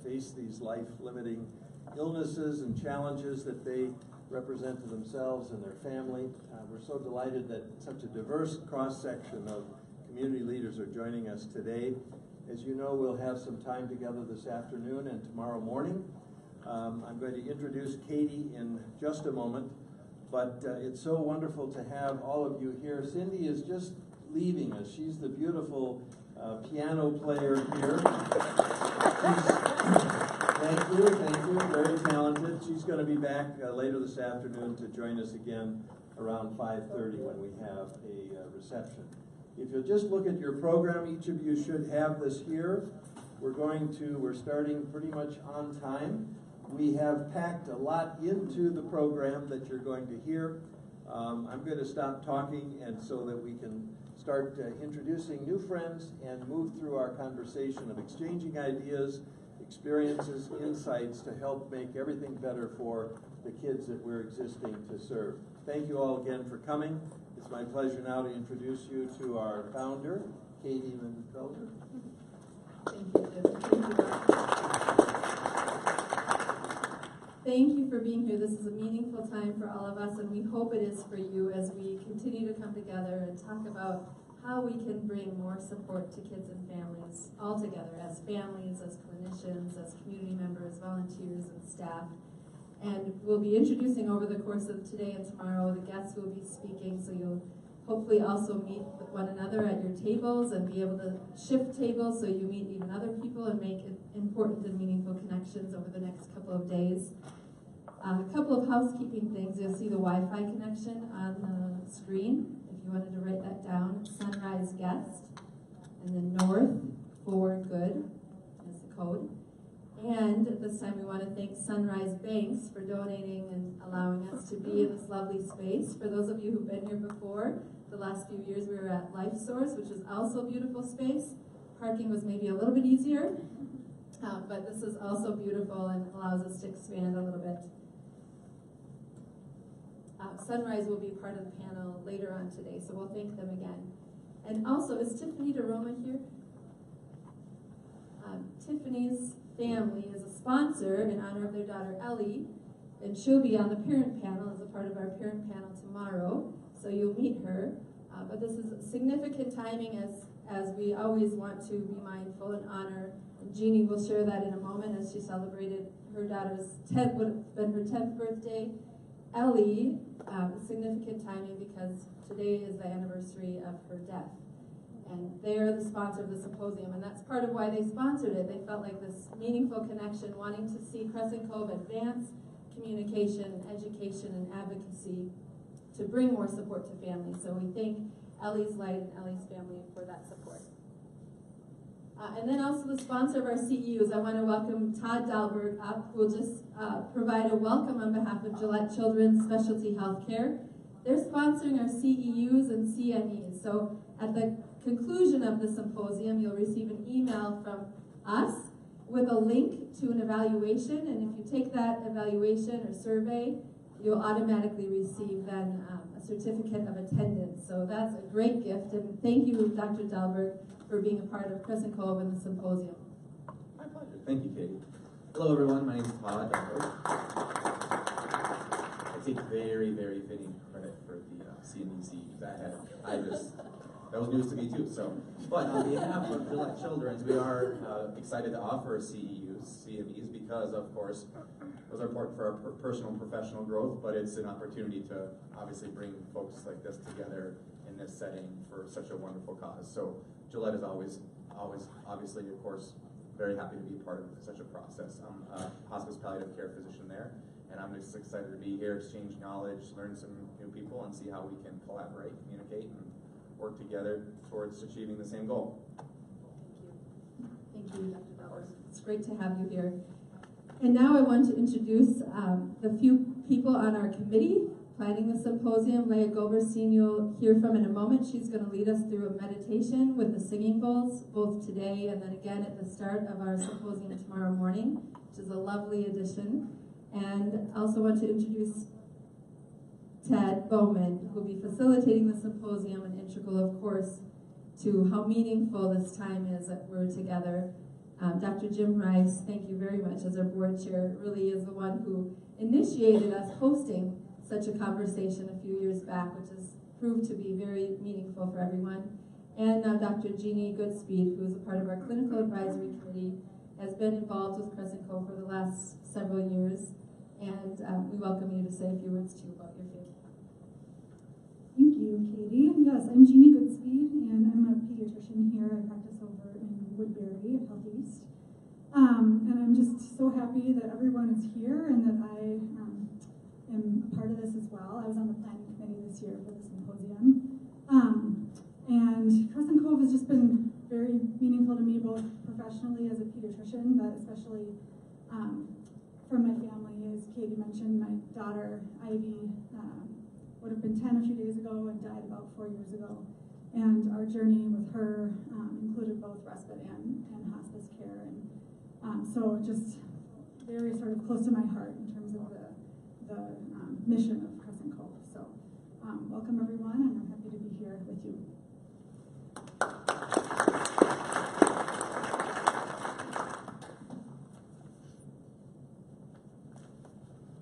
face these life-limiting illnesses and challenges that they represent to themselves and their family. We're so delighted that such a diverse cross-section of community leaders are joining us today. As you know, we'll have some time together this afternoon and tomorrow morning. I'm going to introduce Katie in just a moment, but it's so wonderful to have all of you here. Cindy is just leaving us. She's the beautiful piano player here. Thank you, very talented. She's going to be back later this afternoon to join us again around 5:30 when we have a reception. If you'll just look at your program, each of you should have this here. We're starting pretty much on time. We have packed a lot into the program that you're going to hear. I'm going to stop talking and so that we can start introducing new friends and move through our conversation of exchanging ideas, experiences, insights to help make everything better for the kids that we're existing to serve. Thank you all again for coming. It's my pleasure now to introduce you to our founder, Katie Rusinova. Thank you, Jim. Thank you for being here. This is a meaningful time for all of us, and we hope it is for you as we continue to come together and talk about how we can bring more support to kids and families all together, as families, as clinicians, as community members, volunteers, and staff. And we'll be introducing over the course of today and tomorrow, the guests will be speaking, so you'll hopefully also meet with one another at your tables and be able to shift tables so you meet even other people and make important and meaningful connections over the next couple of days. A couple of housekeeping things. You'll see the Wi-Fi connection on the screen. If you wanted to write that down, Sunrise Guest, and then North for Good is the code. And at this time we want to thank Sunrise Banks for donating and allowing us to be in this lovely space. For those of you who've been here before, the last few years we were at Life Source, which is also a beautiful space. Parking was maybe a little bit easier, but this is also beautiful and allows us to expand a little bit. Sunrise will be part of the panel later on today, so we'll thank them again. And also, is Tiffany DeRoma here? Tiffany's family is a sponsor in honor of their daughter Ellie, and she'll be on the parent panel as a part of our parent panel tomorrow, so you'll meet her. But this is significant timing as we always want to be mindful and honor. And Jeannie will share that in a moment as she celebrated her daughter's 10th, would have been her 10th birthday. Ellie, significant timing because today is the anniversary of her death. And they're the sponsor of the symposium, and that's part of why they sponsored it. They felt like this meaningful connection, wanting to see Crescent Cove advance communication, education, and advocacy to bring more support to families. So we thank Ellie's Light and Ellie's family for that support. And then also the sponsor of our CEUs, I want to welcome Todd Dahlberg up, who will just provide a welcome on behalf of Gillette Children's Specialty Healthcare. They're sponsoring our CEUs and CMEs. So at the conclusion of the symposium, you'll receive an email from us with a link to an evaluation, and if you take that evaluation or survey, you'll automatically receive then a certificate of attendance. So that's a great gift, and thank you, Dr. Dahlberg, for being a part of Crescent Cove and the symposium. My pleasure. Thank you, Katie. Hello, everyone. My name is Todd Dahlberg. I take very, very fitting credit for the CNDC. That was news to me too. So, but on behalf of Gillette Children's, we are excited to offer CEUs, CMEs, because of course those are important for our personal and professional growth. But it's an opportunity to obviously bring folks like this together in this setting for such a wonderful cause. So Gillette is always, obviously, of course, very happy to be a part of such a process. I'm a hospice palliative care physician there, and I'm just excited to be here, exchange knowledge, learn some new people, and see how we can collaborate, communicate, and work together towards achieving the same goal. Thank you, Dr. Bowers. It's great to have you here. And now I want to introduce the few people on our committee planning the symposium. Leah Goberstein you'll hear from in a moment. She's going to lead us through a meditation with the singing bowls, both today and then again at the start of our symposium tomorrow morning, which is a lovely addition. And I also want to introduce Ted Bowman, who will be facilitating the symposium and integral, of course, to how meaningful this time is that we're together. Dr. Jim Rice, thank you very much, as our board chair, really is the one who initiated us hosting such a conversation a few years back, which has proved to be very meaningful for everyone. And Dr. Jeannie Goodspeed, who is a part of our clinical advisory committee, has been involved with Crescent Cove for the last several years. And we welcome you to say a few words too about your faith. Thank you, Katie. Yes, I'm Jeannie Goodspeed, and I'm a pediatrician here. I practice over in Woodbury at Health East. And I'm just so happy that everyone is here and that I am a part of this as well. I was on the planning committee this year for the symposium. And Crescent Cove has just been very meaningful to me, both professionally as a pediatrician, but especially from my family. As Katie mentioned, my daughter, Ivy, would have been 10 a few days ago and died about 4 years ago. And our journey with her included both respite and hospice care. And so just very sort of close to my heart in terms of the mission of Crescent Cove. So welcome everyone, and I'm happy to be here with you.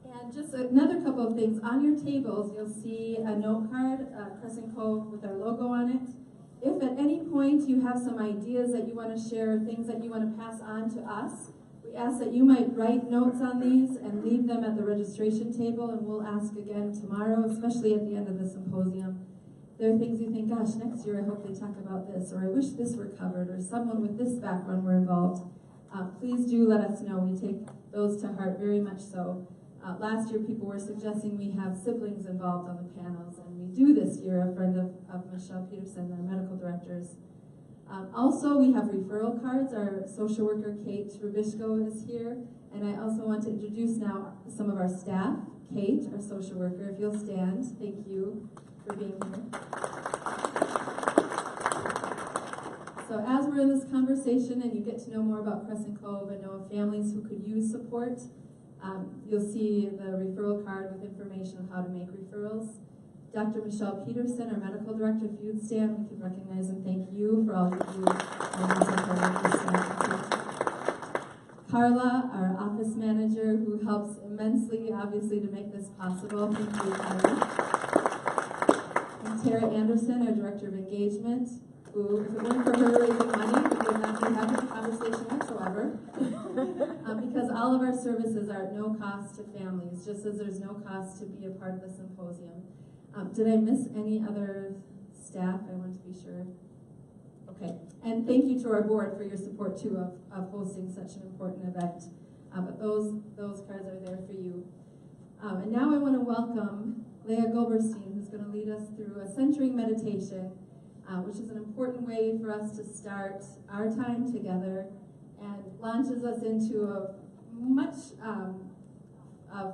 And just another couple of things. On your tables, you'll see a note card, Crescent Cove, with our logo on it. If at any point you have some ideas that you want to share, things that you want to pass on to us, we ask that you might write notes on these and leave them at the registration table, and we'll ask again tomorrow, especially at the end of the symposium. There are things you think, gosh, next year I hope they talk about this, or I wish this were covered, or someone with this background were involved. Please do let us know. We take those to heart very much so. Last year people were suggesting we have siblings involved on the panels, and we do this year, a friend of Michelle Peterson, our medical directors. Also, we have referral cards. Our social worker, Kate Rubishko, is here. And I also want to introduce now some of our staff. Kate, our social worker, if you'll stand. Thank you for being here. So as we're in this conversation and you get to know more about Crescent Cove and know of families who could use support, you'll see the referral card with information on how to make referrals. Dr. Michelle Peterson, our medical director, if you'd stand, we can recognize and thank you for all you do. Carla, our office manager, who helps immensely, obviously, to make this possible. Thank you, Carla. And Tara Anderson, our director of engagement, who, if it weren't for her raising money, we would not be having a conversation whatsoever. Because all of our services are at no cost to families, just as there's no cost to be a part of the symposium. Did I miss any other staff? I want to be sure. Okay, and thank you to our board for your support too of hosting such an important event. But those cards are there for you. And now I want to welcome Leah Goberstein, who's going to lead us through a centering meditation, which is an important way for us to start our time together and launches us into a much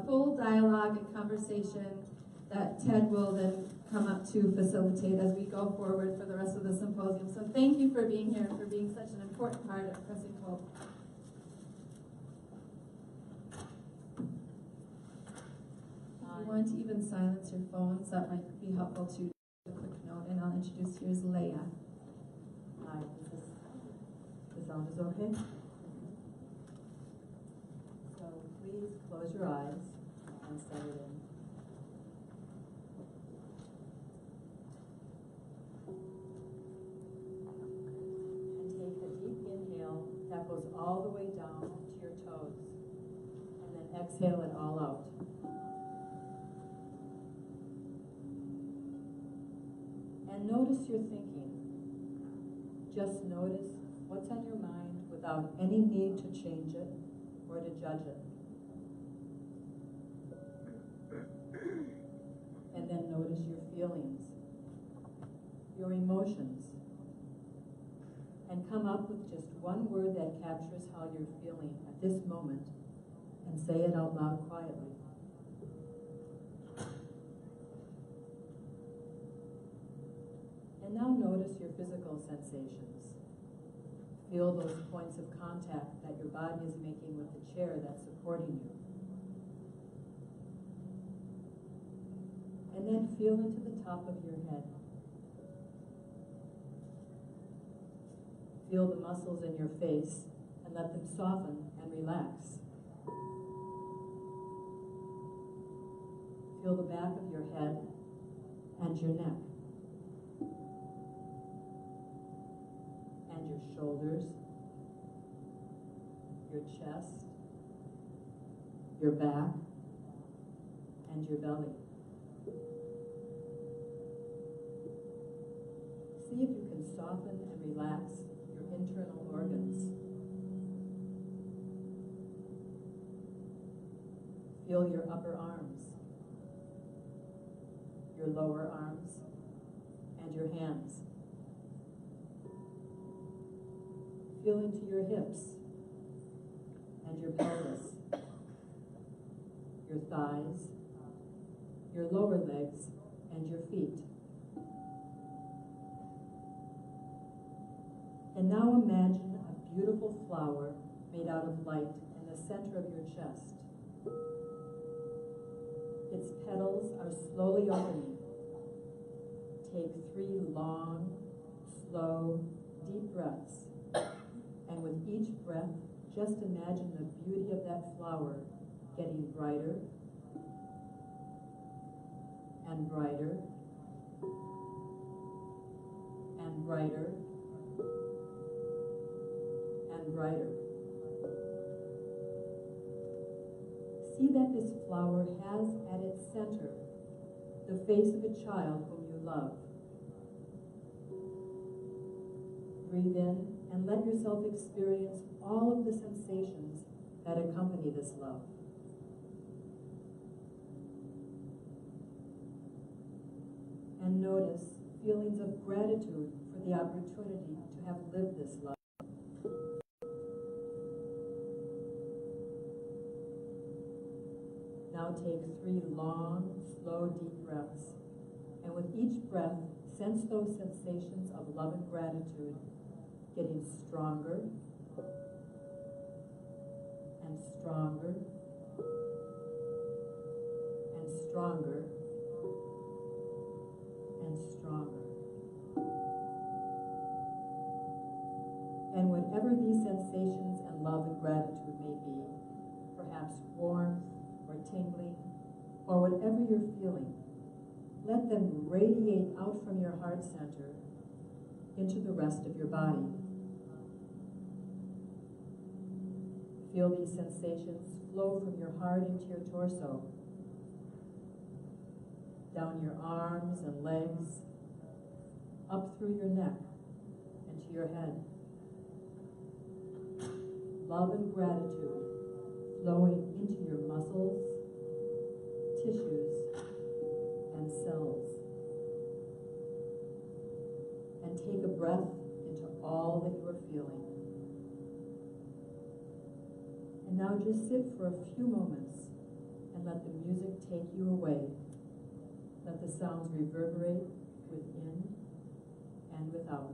full dialogue and conversation that Ted will then come up to facilitate as we go forward for the rest of the symposium. So thank you for being here and for being such an important part of Crescent Cove. If you want to even silence your phones, that might be helpful too. A quick note, and I'll introduce you as Leah. Hi, the sound is okay? So please close your eyes and settle in. And take a deep inhale that goes all the way down to your toes. And then exhale it all out. And notice your thinking. Just notice what's on your mind without any need to change it or to judge it. And then notice your feelings, your emotions, and come up with just one word that captures how you're feeling at this moment and say it out loud quietly. And now notice your physical sensations. Feel those points of contact that your body is making with the chair that's supporting you. And then feel into the top of your head. Feel the muscles in your face and and let them soften and relax. Feel the back of your head and your neck, and your shoulders, your chest, your back, and your belly. See if you can soften and relax your internal organs. Feel your upper arms, your lower arms, and your hands. Feel into your hips and your pelvis, your thighs, your lower legs, and your feet. And now imagine a beautiful flower made out of light in the center of your chest. Its petals are slowly opening. Take 3 long, slow, deep breaths. And with each breath, just imagine the beauty of that flower getting brighter and brighter and brighter and brighter. See that this flower has at its center the face of a child whom you love. Breathe in and let yourself experience all of the sensations that accompany this love. And notice feelings of gratitude for the opportunity to have lived this love. Now take 3 long, slow, deep breaths. And with each breath, sense those sensations of love and gratitude getting stronger and stronger and stronger and stronger. And whatever these sensations and love and gratitude may be, perhaps warmth or tingling, or whatever you're feeling, let them radiate out from your heart center into the rest of your body. Feel these sensations flow from your heart into your torso, down your arms and legs, up through your neck and to your head. Love and gratitude flowing into your muscles, tissues, and cells. And take a breath into all that you are feeling. And now just sit for a few moments and let the music take you away. Let the sounds reverberate within and without.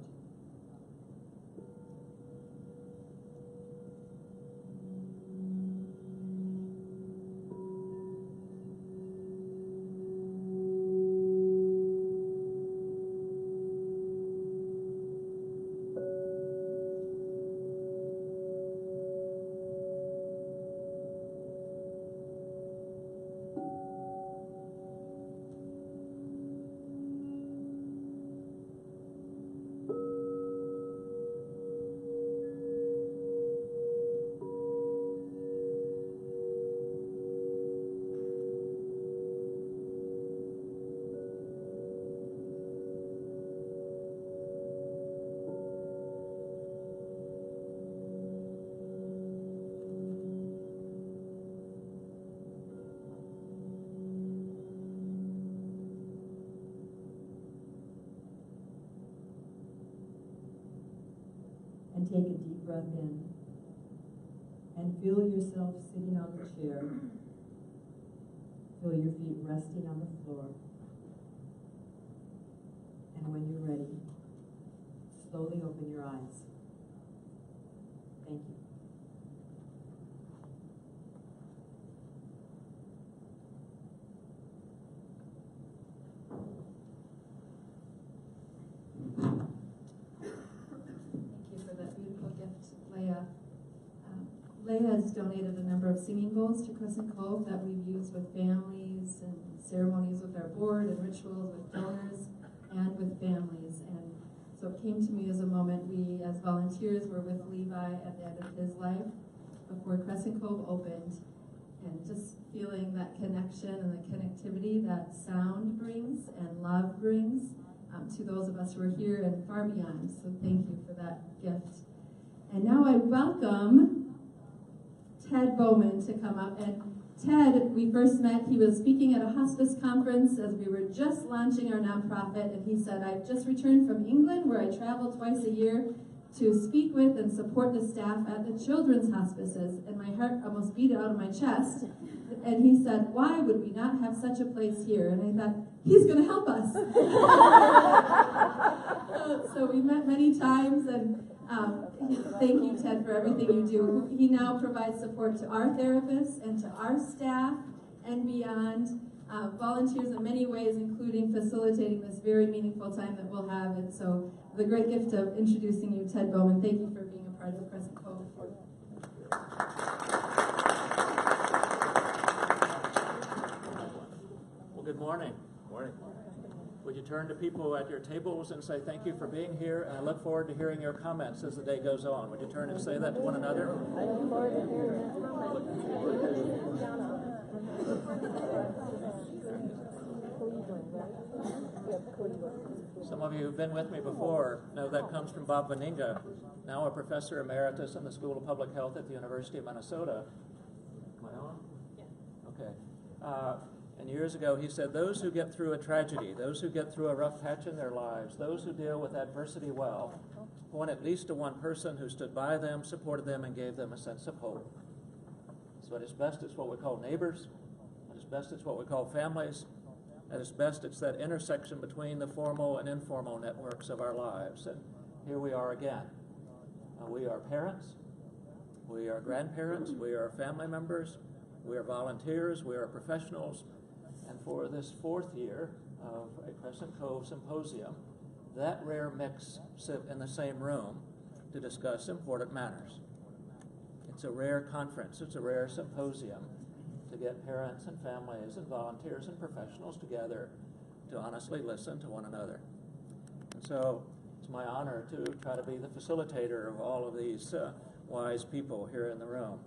And take a deep breath in and feel yourself sitting on the chair. Feel your feet resting on the floor. And when you're ready, slowly open your eyes. Thank you. Woodbury has donated a number of singing bowls to Crescent Cove that we've used with families and ceremonies with our board and rituals with donors and with families. And so it came to me as a moment we, as volunteers, were with Levi at the end of his life before Crescent Cove opened, and just feeling that connection and the connectivity that sound brings and love brings to those of us who are here and far beyond. So thank you for that gift. And now I welcome Ted Bowman to come up. And Ted, we first met, he was speaking at a hospice conference as we were just launching our nonprofit, and he said, I've just returned from England where I travel twice a year to speak with and support the staff at the children's hospices. And my heart almost beat out of my chest. And he said, why would we not have such a place here? And I thought, he's going to help us. So we met many times, and thank you, Ted, for everything you do. He now provides support to our therapists and to our staff and beyond, volunteers in many ways, including facilitating this very meaningful time that we'll have. And so the great gift of introducing you, Ted Bowman. Thank you for being a part of Crescent Cove. Well, good morning. Morning. Would you turn to people at your tables and say thank you for being here, and I look forward to hearing your comments as the day goes on. Would you turn and say that to one another? I look forward to hearing your comments. Some of you who've been with me before know that comes from Bob Vaninga, now a professor emeritus in the School of Public Health at the University of Minnesota. Am I on? Yeah. Okay. And years ago he said, those who get through a tragedy, those who get through a rough patch in their lives, those who deal with adversity well, point at least to one person who stood by them, supported them, and gave them a sense of hope. So at its best, it's what we call neighbors. At its best, it's what we call families. At its best, it's that intersection between the formal and informal networks of our lives. And here we are again. We are parents. We are grandparents. We are family members. We are volunteers. We are professionals. And for this fourth year of a Crescent Cove Symposium, that rare mix sit in the same room to discuss important matters. It's a rare conference. It's a rare symposium to get parents and families and volunteers and professionals together to honestly listen to one another. And so it's my honor to try to be the facilitator of all of these wise people here in the room.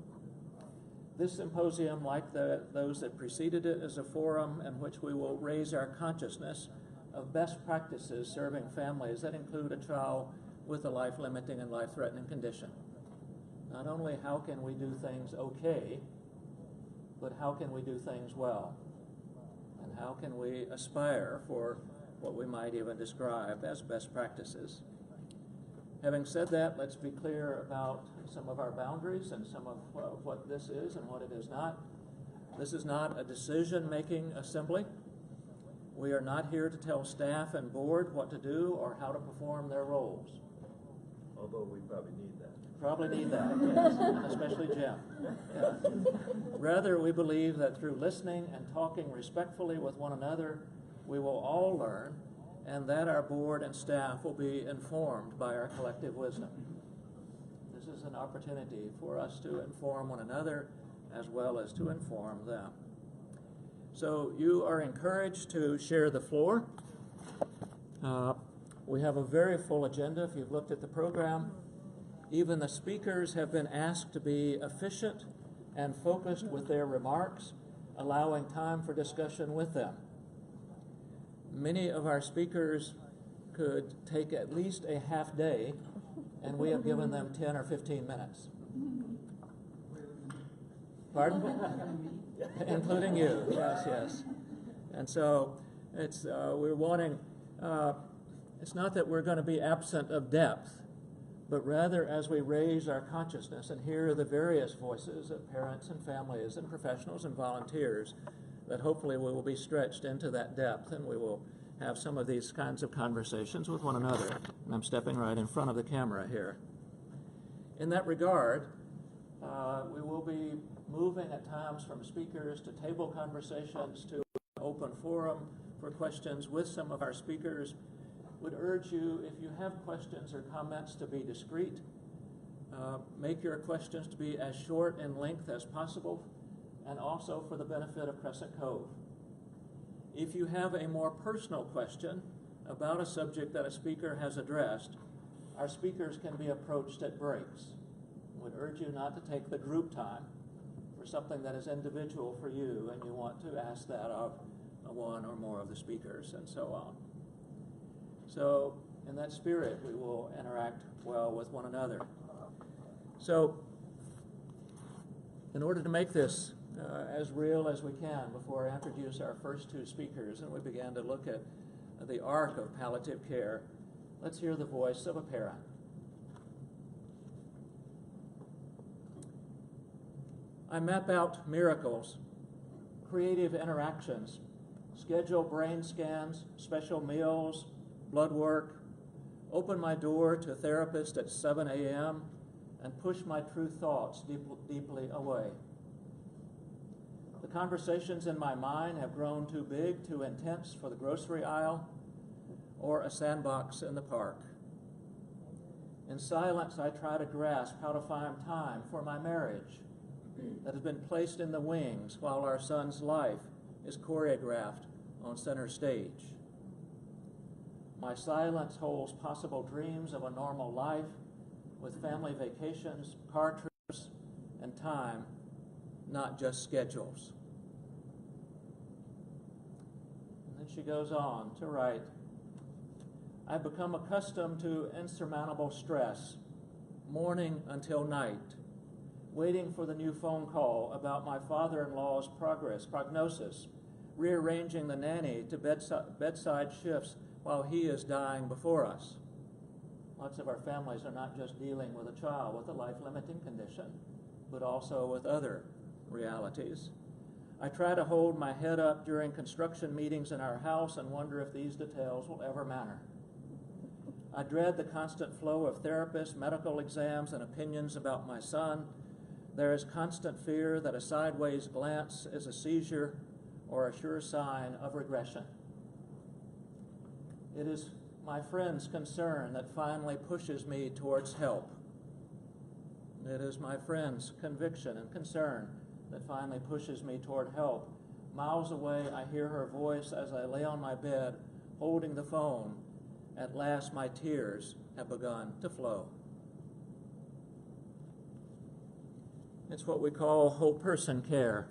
This symposium, like those that preceded it, is a forum in which we will raise our consciousness of best practices serving families that include a child with a life-limiting and life-threatening condition. Not only how can we do things okay, but how can we do things well? And how can we aspire for what we might even describe as best practices? Having said that, let's be clear about some of our boundaries and some of what this is and what it is not. This is not a decision-making assembly. We are not here to tell staff and board what to do or how to perform their roles. Although we probably need that. Probably need that, yes, especially Jim. Yeah. Rather, we believe that through listening and talking respectfully with one another, we will all learn, and that our board and staff will be informed by our collective wisdom. This is an opportunity for us to inform one another as well as to inform them. So you are encouraged to share the floor. We have a very full agenda if you've looked at the program. Even the speakers have been asked to be efficient and focused with their remarks, allowing time for discussion with them. Many of our speakers could take at least a half day, and we have given them 10 or 15 minutes. Pardon? Including you, yes, yes. And so it's we're wanting, it's not that we're going to be absent of depth, but rather as we raise our consciousness and hear the various voices of parents and families and professionals and volunteers, that hopefully we will be stretched into that depth and we will have some of these kinds of conversations with one another. And I'm stepping right in front of the camera here. In that regard, we will be moving at times from speakers to table conversations to open forum for questions with some of our speakers. Would urge you, if you have questions or comments, to be discreet. Make your questions to be as short in length as possible, and also for the benefit of Crescent Cove. If you have a more personal question about a subject that a speaker has addressed, our speakers can be approached at breaks. I would urge you not to take the group time for something that is individual for you and you want to ask that of one or more of the speakers, and so on. So in that spirit, we will interact well with one another. So in order to make this as real as we can, before I introduce our first two speakers and we begin to look at the arc of palliative care, let's hear the voice of a parent. I map out miracles, creative interactions, schedule brain scans, special meals, blood work, open my door to a therapist at 7 a.m., and push my true thoughts deeply away. The conversations in my mind have grown too big, too intense for the grocery aisle or a sandbox in the park. In silence, I try to grasp how to find time for my marriage that has been placed in the wings while our son's life is choreographed on center stage. My silence holds possible dreams of a normal life with family vacations, car trips, and time, not just schedules. And then she goes on to write, I've become accustomed to insurmountable stress, morning until night, waiting for the new phone call about my father-in-law's prognosis, rearranging the nanny to bedside shifts while he is dying before us. Lots of our families are not just dealing with a child with a life-limiting condition, but also with other realities. I try to hold my head up during construction meetings in our house and wonder if these details will ever matter. I dread the constant flow of therapists, medical exams, and opinions about my son. There is constant fear that a sideways glance is a seizure or a sure sign of regression. It is my friend's concern that finally pushes me towards help. It is my friend's conviction and concern that finally pushes me toward help. Miles away, I hear her voice as I lay on my bed, holding the phone. At last, my tears have begun to flow. It's what we call whole person care.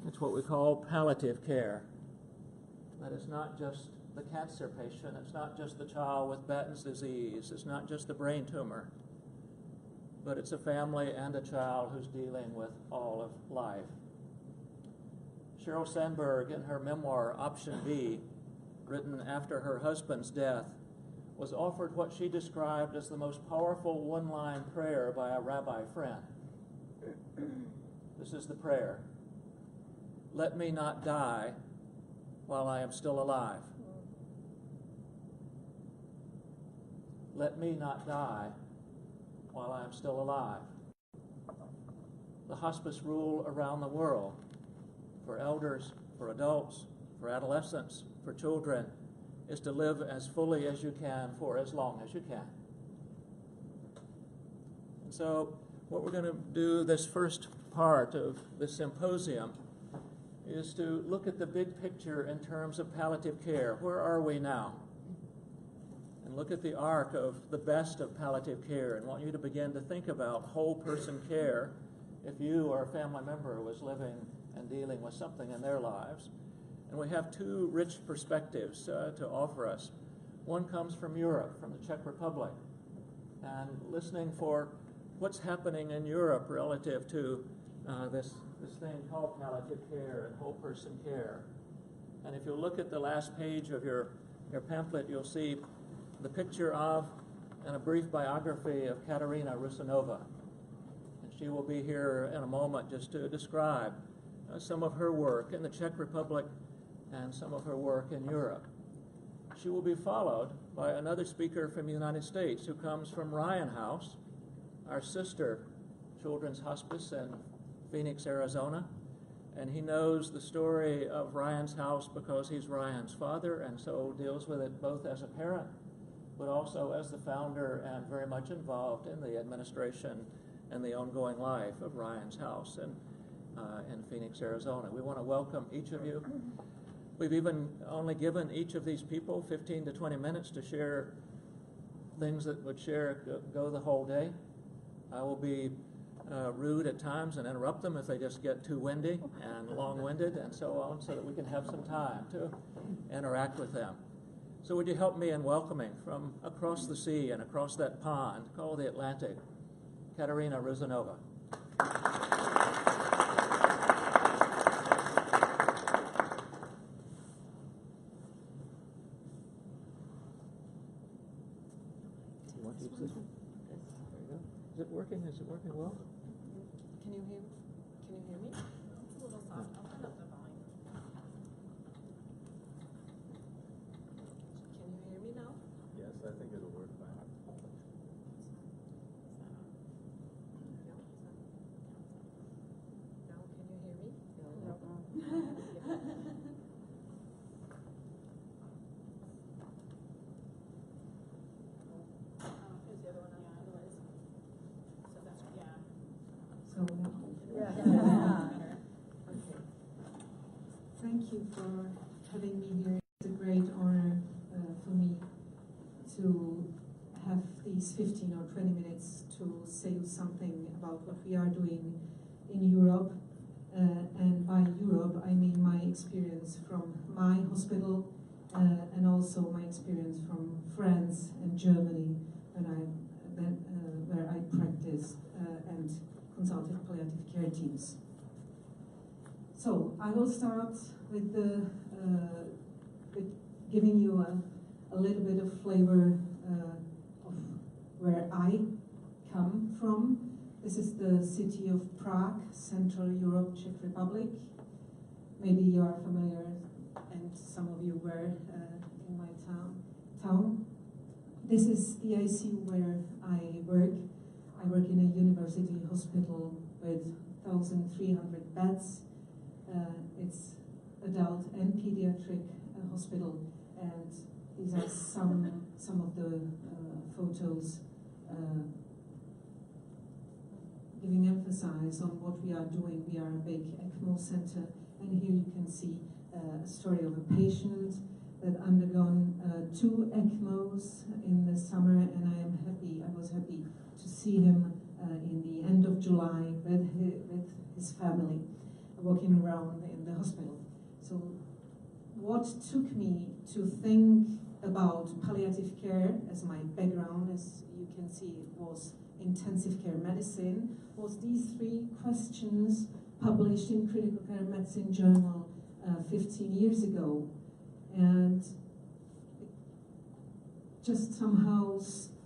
It's what we call palliative care. That is not just the cancer patient, it's not just the child with Batten's disease, it's not just the brain tumor, but it's a family and a child who's dealing with all of life. Sheryl Sandberg, in her memoir, Option B, written after her husband's death, was offered what she described as the most powerful one-line prayer by a rabbi friend. This is the prayer. Let me not die while I am still alive. Let me not die while I am still alive. The hospice rule around the world for elders, for adults, for adolescents, for children is to live as fully as you can for as long as you can. And so what we're going to do this first part of this symposium is to look at the big picture in terms of palliative care. Where are we now? And look at the arc of the best of palliative care, and want you to begin to think about whole person care if you or a family member was living and dealing with something in their lives. And we have two rich perspectives to offer us. One comes from Europe, from the Czech Republic, and listening for what's happening in Europe relative to this thing called palliative care and whole person care. And if you look at the last page of your pamphlet, you'll see the picture of and a brief biography of Katerina Rusinova. And she will be here in a moment just to describe some of her work in the Czech Republic and some of her work in Europe. She will be followed by another speaker from the United States who comes from Ryan House, our sister children's hospice in Phoenix, Arizona. And he knows the story of Ryan's house because he's Ryan's father, and so deals with it both as a parent but also as the founder and very much involved in the administration and the ongoing life of Ryan's House in Phoenix, Arizona. We want to welcome each of you. We've even only given each of these people 15 to 20 minutes to share things that would go the whole day. I will be rude at times and interrupt them if they just get too windy and long-winded and so on, so that we can have some time to interact with them. So would you help me in welcoming from across the sea and across that pond called the Atlantic, Katerina Rusinova. You want to use this one? Okay, there you go. Is it working? Is it working well? Can you hear? Can you hear me? It's a little soft. I'll turn up the volume. Can you hear me now? Yes, I think it'll work fine. Now, can you hear me? No. Is the other one on? Otherwise, so that's So, yeah. okay. Thank you for having me here. It's a great honor for me to have these 15 or 20 minutes to say something about what we are doing in Europe. And by Europe, I mean my experience from my hospital and also my experience from France and Germany where I practiced and consulted palliative care teams. So I will start with giving you a little bit of flavor of where I come from. This is the city of Prague, Central Europe, Czech Republic. Maybe you are familiar, and some of you were in my town. This is the ICU where I work. I work in a university hospital with 1,300 beds. It's adult and pediatric hospital, and these are some of the photos giving emphasis on what we are doing. We are a big ECMO center, and here you can see a story of a patient that undergone 2 ECMOs in the summer, and I was happy to see him in the end of July with his family walking around in the hospital. So what took me to think about palliative care as my background, as you can see, was intensive care medicine, was these 3 questions published in Critical Care Medicine Journal 15 years ago. And it just somehow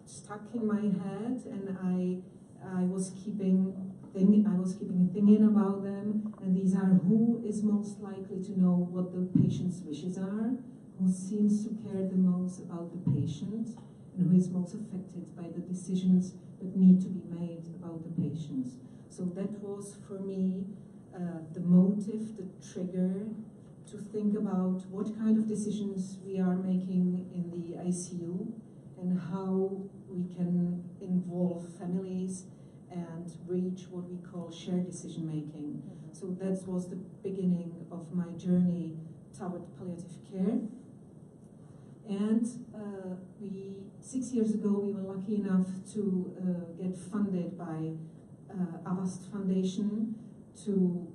stuck in my head, and I was keeping thinking about them, and these are who is most likely to know what the patient's wishes are, who seems to care the most about the patient, and who is most affected by the decisions that need to be made about the patients. So that was for me the motive, the trigger to think about what kind of decisions we are making in the ICU and how we can involve families and reach what we call shared decision making. So that was the beginning of my journey toward palliative care. And 6 years ago, we were lucky enough to get funded by Avast Foundation to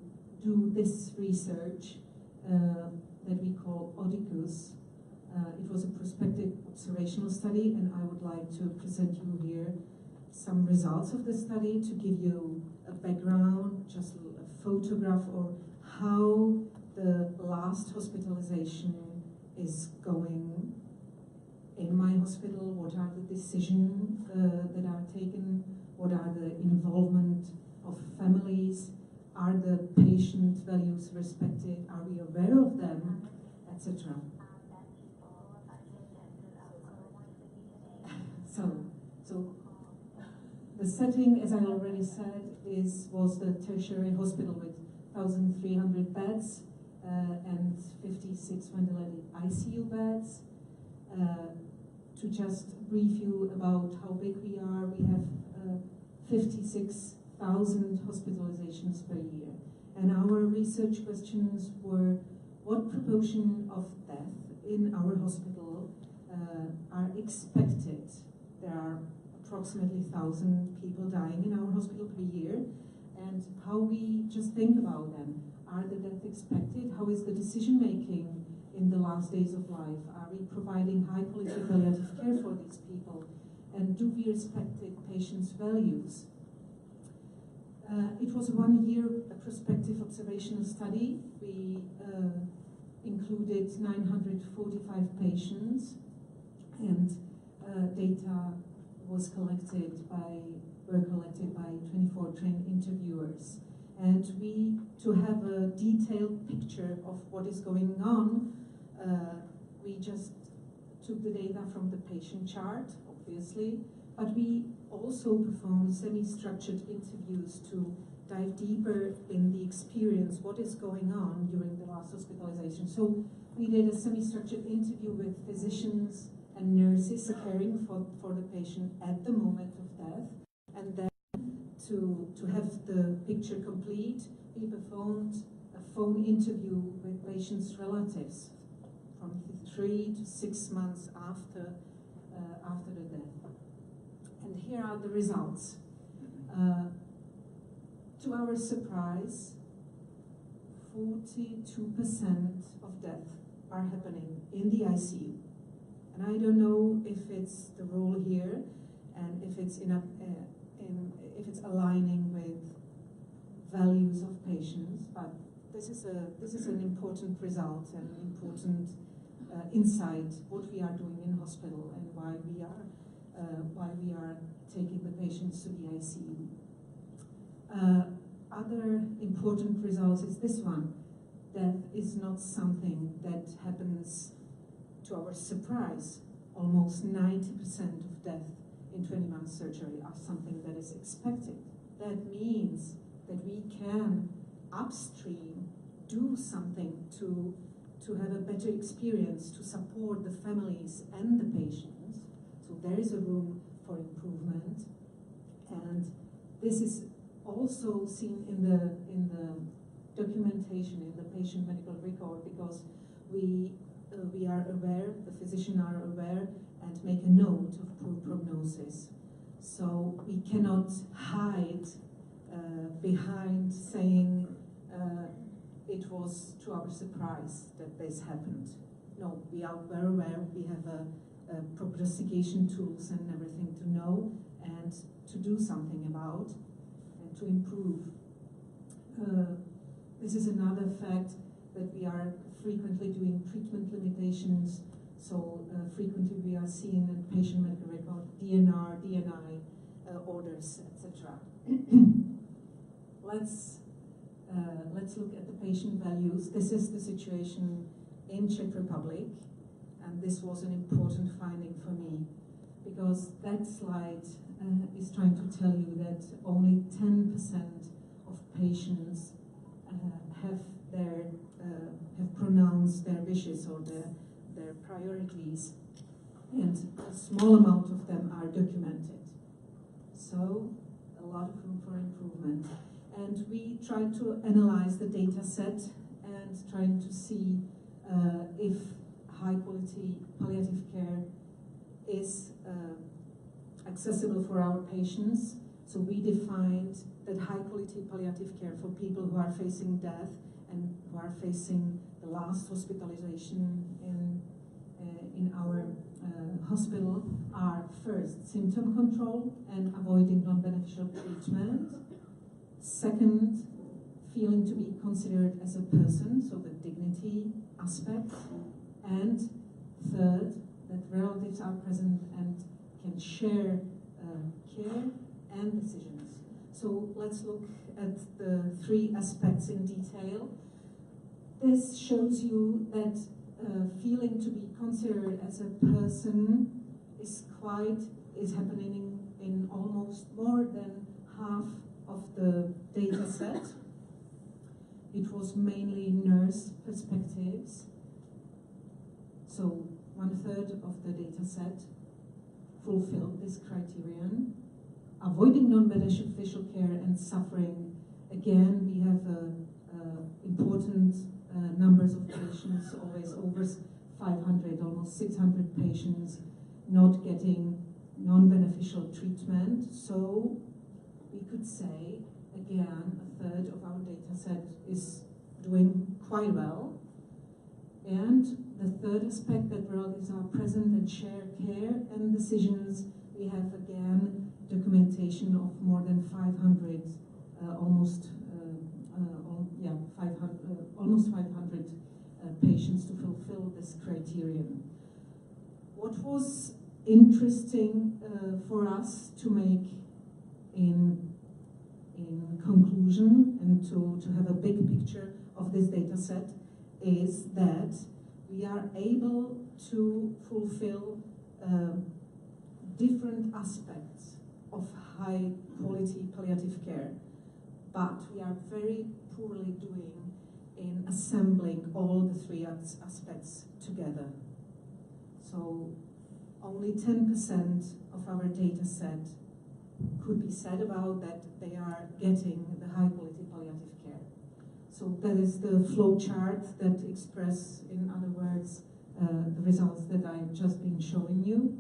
do this research that we call Oedicus. It was a prospective observational study, and I would like to present you here some results of the study to give you a background, just a photograph of how the last hospitalization is going in my hospital, what are the decisions that are taken, what are the involvement of families, are the patient values respected, are we aware of them, etc. So the setting, as I already said, was the tertiary hospital with 1,300 beds and 56 ventilated ICU beds. to just brief you about how big we are, we have 56,000 hospitalizations per year. And our research questions were, what proportion of death in our hospital are expected? There are approximately 1,000 people dying in our hospital per year, and how we just think about them. Are the deaths expected? How is the decision making in the last days of life? Are we providing high quality palliative care for these people? And do we respect the patient's values? It was a 1-year prospective observational study. We included 945 patients, and data were collected by 24 trained interviewers. And to have a detailed picture of what is going on, we just took the data from the patient chart, obviously, but we also performed semi-structured interviews to dive deeper in the experience, what is going on during the last hospitalization. So we did a semi-structured interview with physicians and nurses caring for the patient at the moment of death, and then to have the picture complete, we performed a phone interview with patients' relatives from 3 to 6 months after the death. And here are the results. To our surprise, 42% of death are happening in the ICU. And I don't know if it's the role here and if it's if it's aligning with values of patients, but this is an important result and an important insight what we are doing in hospital and why we are taking the patients to the ICU. Other important results is this one. Death is not something that happens to our surprise. Almost 90% of death in 20-month surgery are something that is expected. That means that we can upstream do something to have a better experience, to support the families and the patients. So there is a room for improvement, and this is also seen in the documentation in the patient medical record, because we are aware, the physicians are aware, and make a note of poor prognosis. So we cannot hide behind saying it was to our surprise that this happened. No, we are very aware, we have prognostication tools and everything to know and to do something about and to improve. This is another fact that we are frequently doing treatment limitations. So frequently we are seeing in patient medical record DNR, DNI orders, etc. Let's look at the patient values. This is the situation in Czech Republic, and this was an important finding for me, because that slide is trying to tell you that only 10% of patients have pronounced their wishes or their priorities, and a small amount of them are documented. So a lot of room for improvement. And we tried to analyze the data set and trying to see if high quality palliative care is accessible for our patients. So we defined that high quality palliative care for people who are facing death and who are facing the last hospitalization in our hospital are first, symptom control and avoiding non-beneficial treatment. Second, feeling to be considered as a person, so the dignity aspect. And third, that relatives are present and can share care and decisions. So let's look at the 3 aspects in detail. This shows you that feeling to be considered as a person is happening in almost more than half of the data set. It was mainly nurse perspectives, so 1/3 of the data set. fulfill this criterion. Avoiding non-beneficial care and suffering. Again, we have important numbers of patients, always over 500, almost 600 patients not getting non-beneficial treatment. So we could say, again, a third of our data set is doing quite well. And the third aspect that is our present and shared care and decisions, we have again documentation of more than 500, almost 500 patients to fulfill this criterion. What was interesting for us to make in conclusion and to have a big picture of this data set is that we are able to fulfill different aspects of high quality palliative care, but we are very poorly doing in assembling all the three aspects together. So only 10% of our data set could be said about that they are getting the high quality palliative care. So that is the flow chart that express, in other words, the results that I've just been showing you.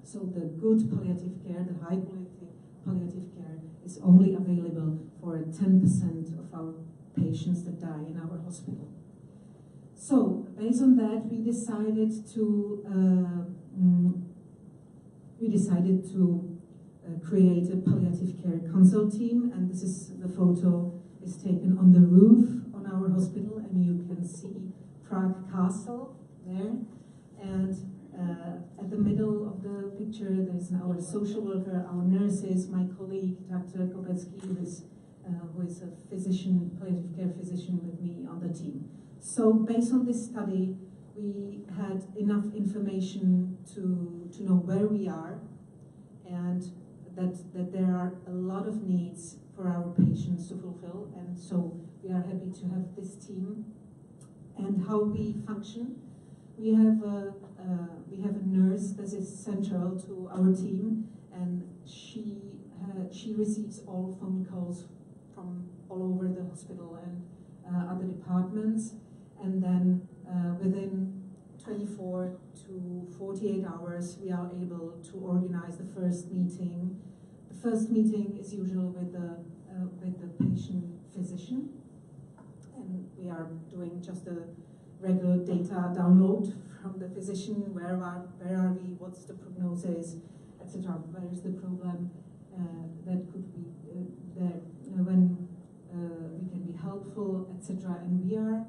So the good palliative care, the high quality palliative care, is only available for 10% of our patients that die in our hospital. So based on that, we decided to create a palliative care consult team, and this is the photo is taken on the roof on our hospital, and you can see Prague Castle there. And at the middle of the picture, there's our social worker, our nurses, my colleague, Dr. Kopecky, who is a physician, palliative care physician with me on the team. So based on this study, we had enough information to know where we are, and that there are a lot of needs for our patients to fulfill, and so we are happy to have this team. And how we function, we have a nurse that is central to our team, and she receives all phone calls from all over the hospital and other departments, and then within 24 to 48 hours, we are able to organize the first meeting. The first meeting is usually with the patient physician, and we are doing just a regular data download from the physician. Where are we? What's the prognosis, etc. Where is the problem that could be there when we can be helpful, etc. And we are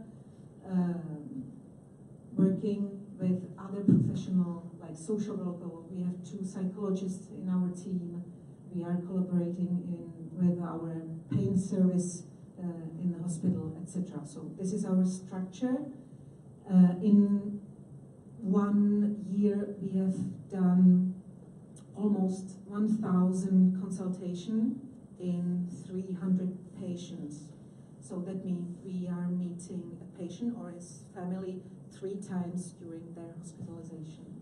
working with other professionals like social worker. We have 2 psychologists in our team. We are collaborating with our pain service in the hospital, etc. So this is our structure. In 1 year, we have done almost 1,000 consultations in 300 patients. So that means we are meeting a patient or his family 3 times during their hospitalization.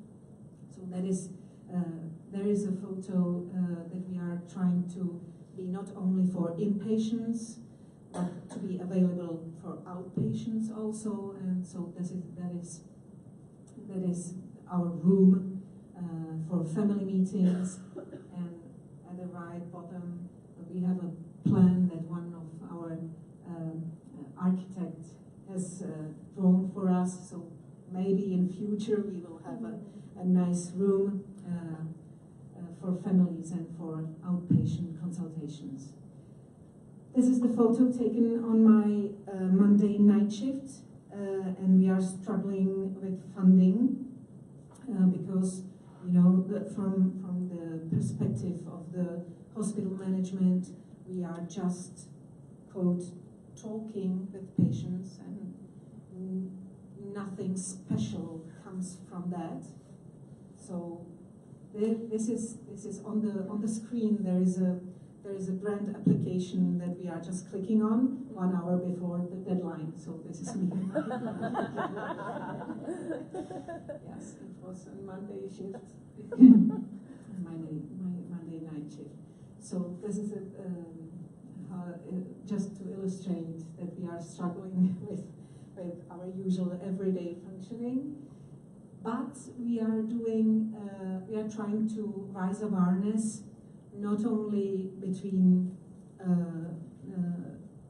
So that is, there is a photo that we are trying to be not only for inpatients, but to be available for outpatients also. And so that is our room for family meetings. And at the right bottom, we have a plan that one of our architects has drawn for us. So maybe in future we will have a nice room for families and for outpatient consultations. This is the photo taken on my Monday night shift, and we are struggling with funding because, you know, from the perspective of the hospital management, we are just, quote, talking with patients, and nothing special comes from that. So this is on the screen. There is a brand application that we are just clicking on 1 hour before the deadline. So this is me. Yes, it was a Monday shift. Monday night shift. So this is just to illustrate that we are struggling with our usual everyday functioning. But we are trying to raise awareness, not only between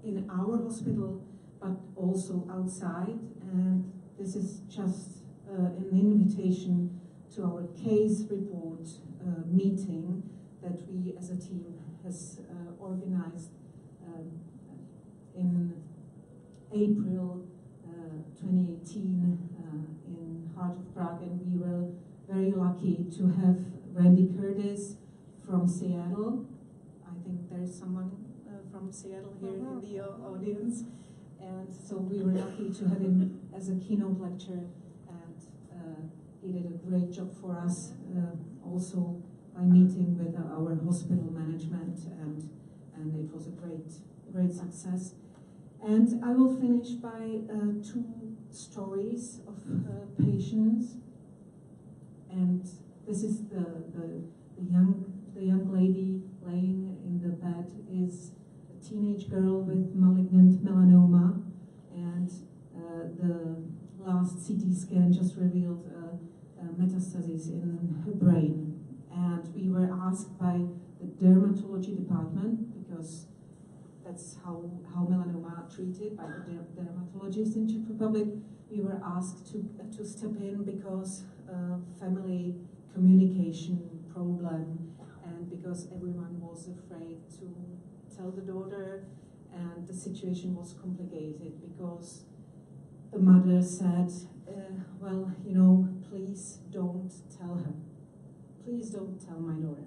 in our hospital, but also outside. And this is just an invitation to our case report meeting that we as a team has organized in April 2018 in heart of Prague, and we were very lucky to have Randy Curtis from Seattle. I think there's someone from Seattle here in the audience, and so we were lucky to have him as a keynote lecturer, and he did a great job for us, also by meeting with our hospital management, and it was a great success. And I will finish by two stories of patients, and this is the young lady laying in the bed is a teenage girl with malignant melanoma, and the last CT scan just revealed metastases in her brain. And we were asked by the dermatology department, because that's how melanoma are treated by the dermatologists in Czech Republic. We were asked to step in because family communication problem, and because everyone was afraid to tell the daughter, and the situation was complicated because the mother said, well, you know, please don't tell her. Please don't tell my daughter.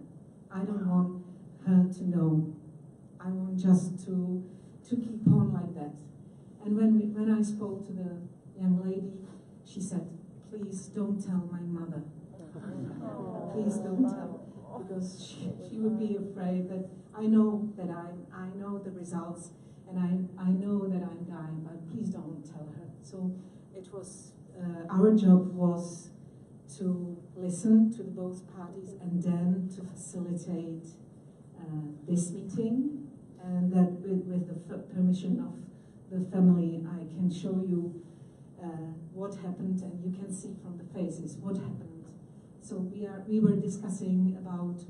I don't want her to know. I want just to keep on like that. And when I spoke to the young lady, she said, please don't tell my mother. Please don't tell, because she would be afraid that I know the results, and I know that I'm dying, but please don't tell her. So it was, our job was to listen to both parties and then to facilitate this meeting, and that with the permission of the family, I can show you what happened, and you can see from the faces what happened. So we were discussing about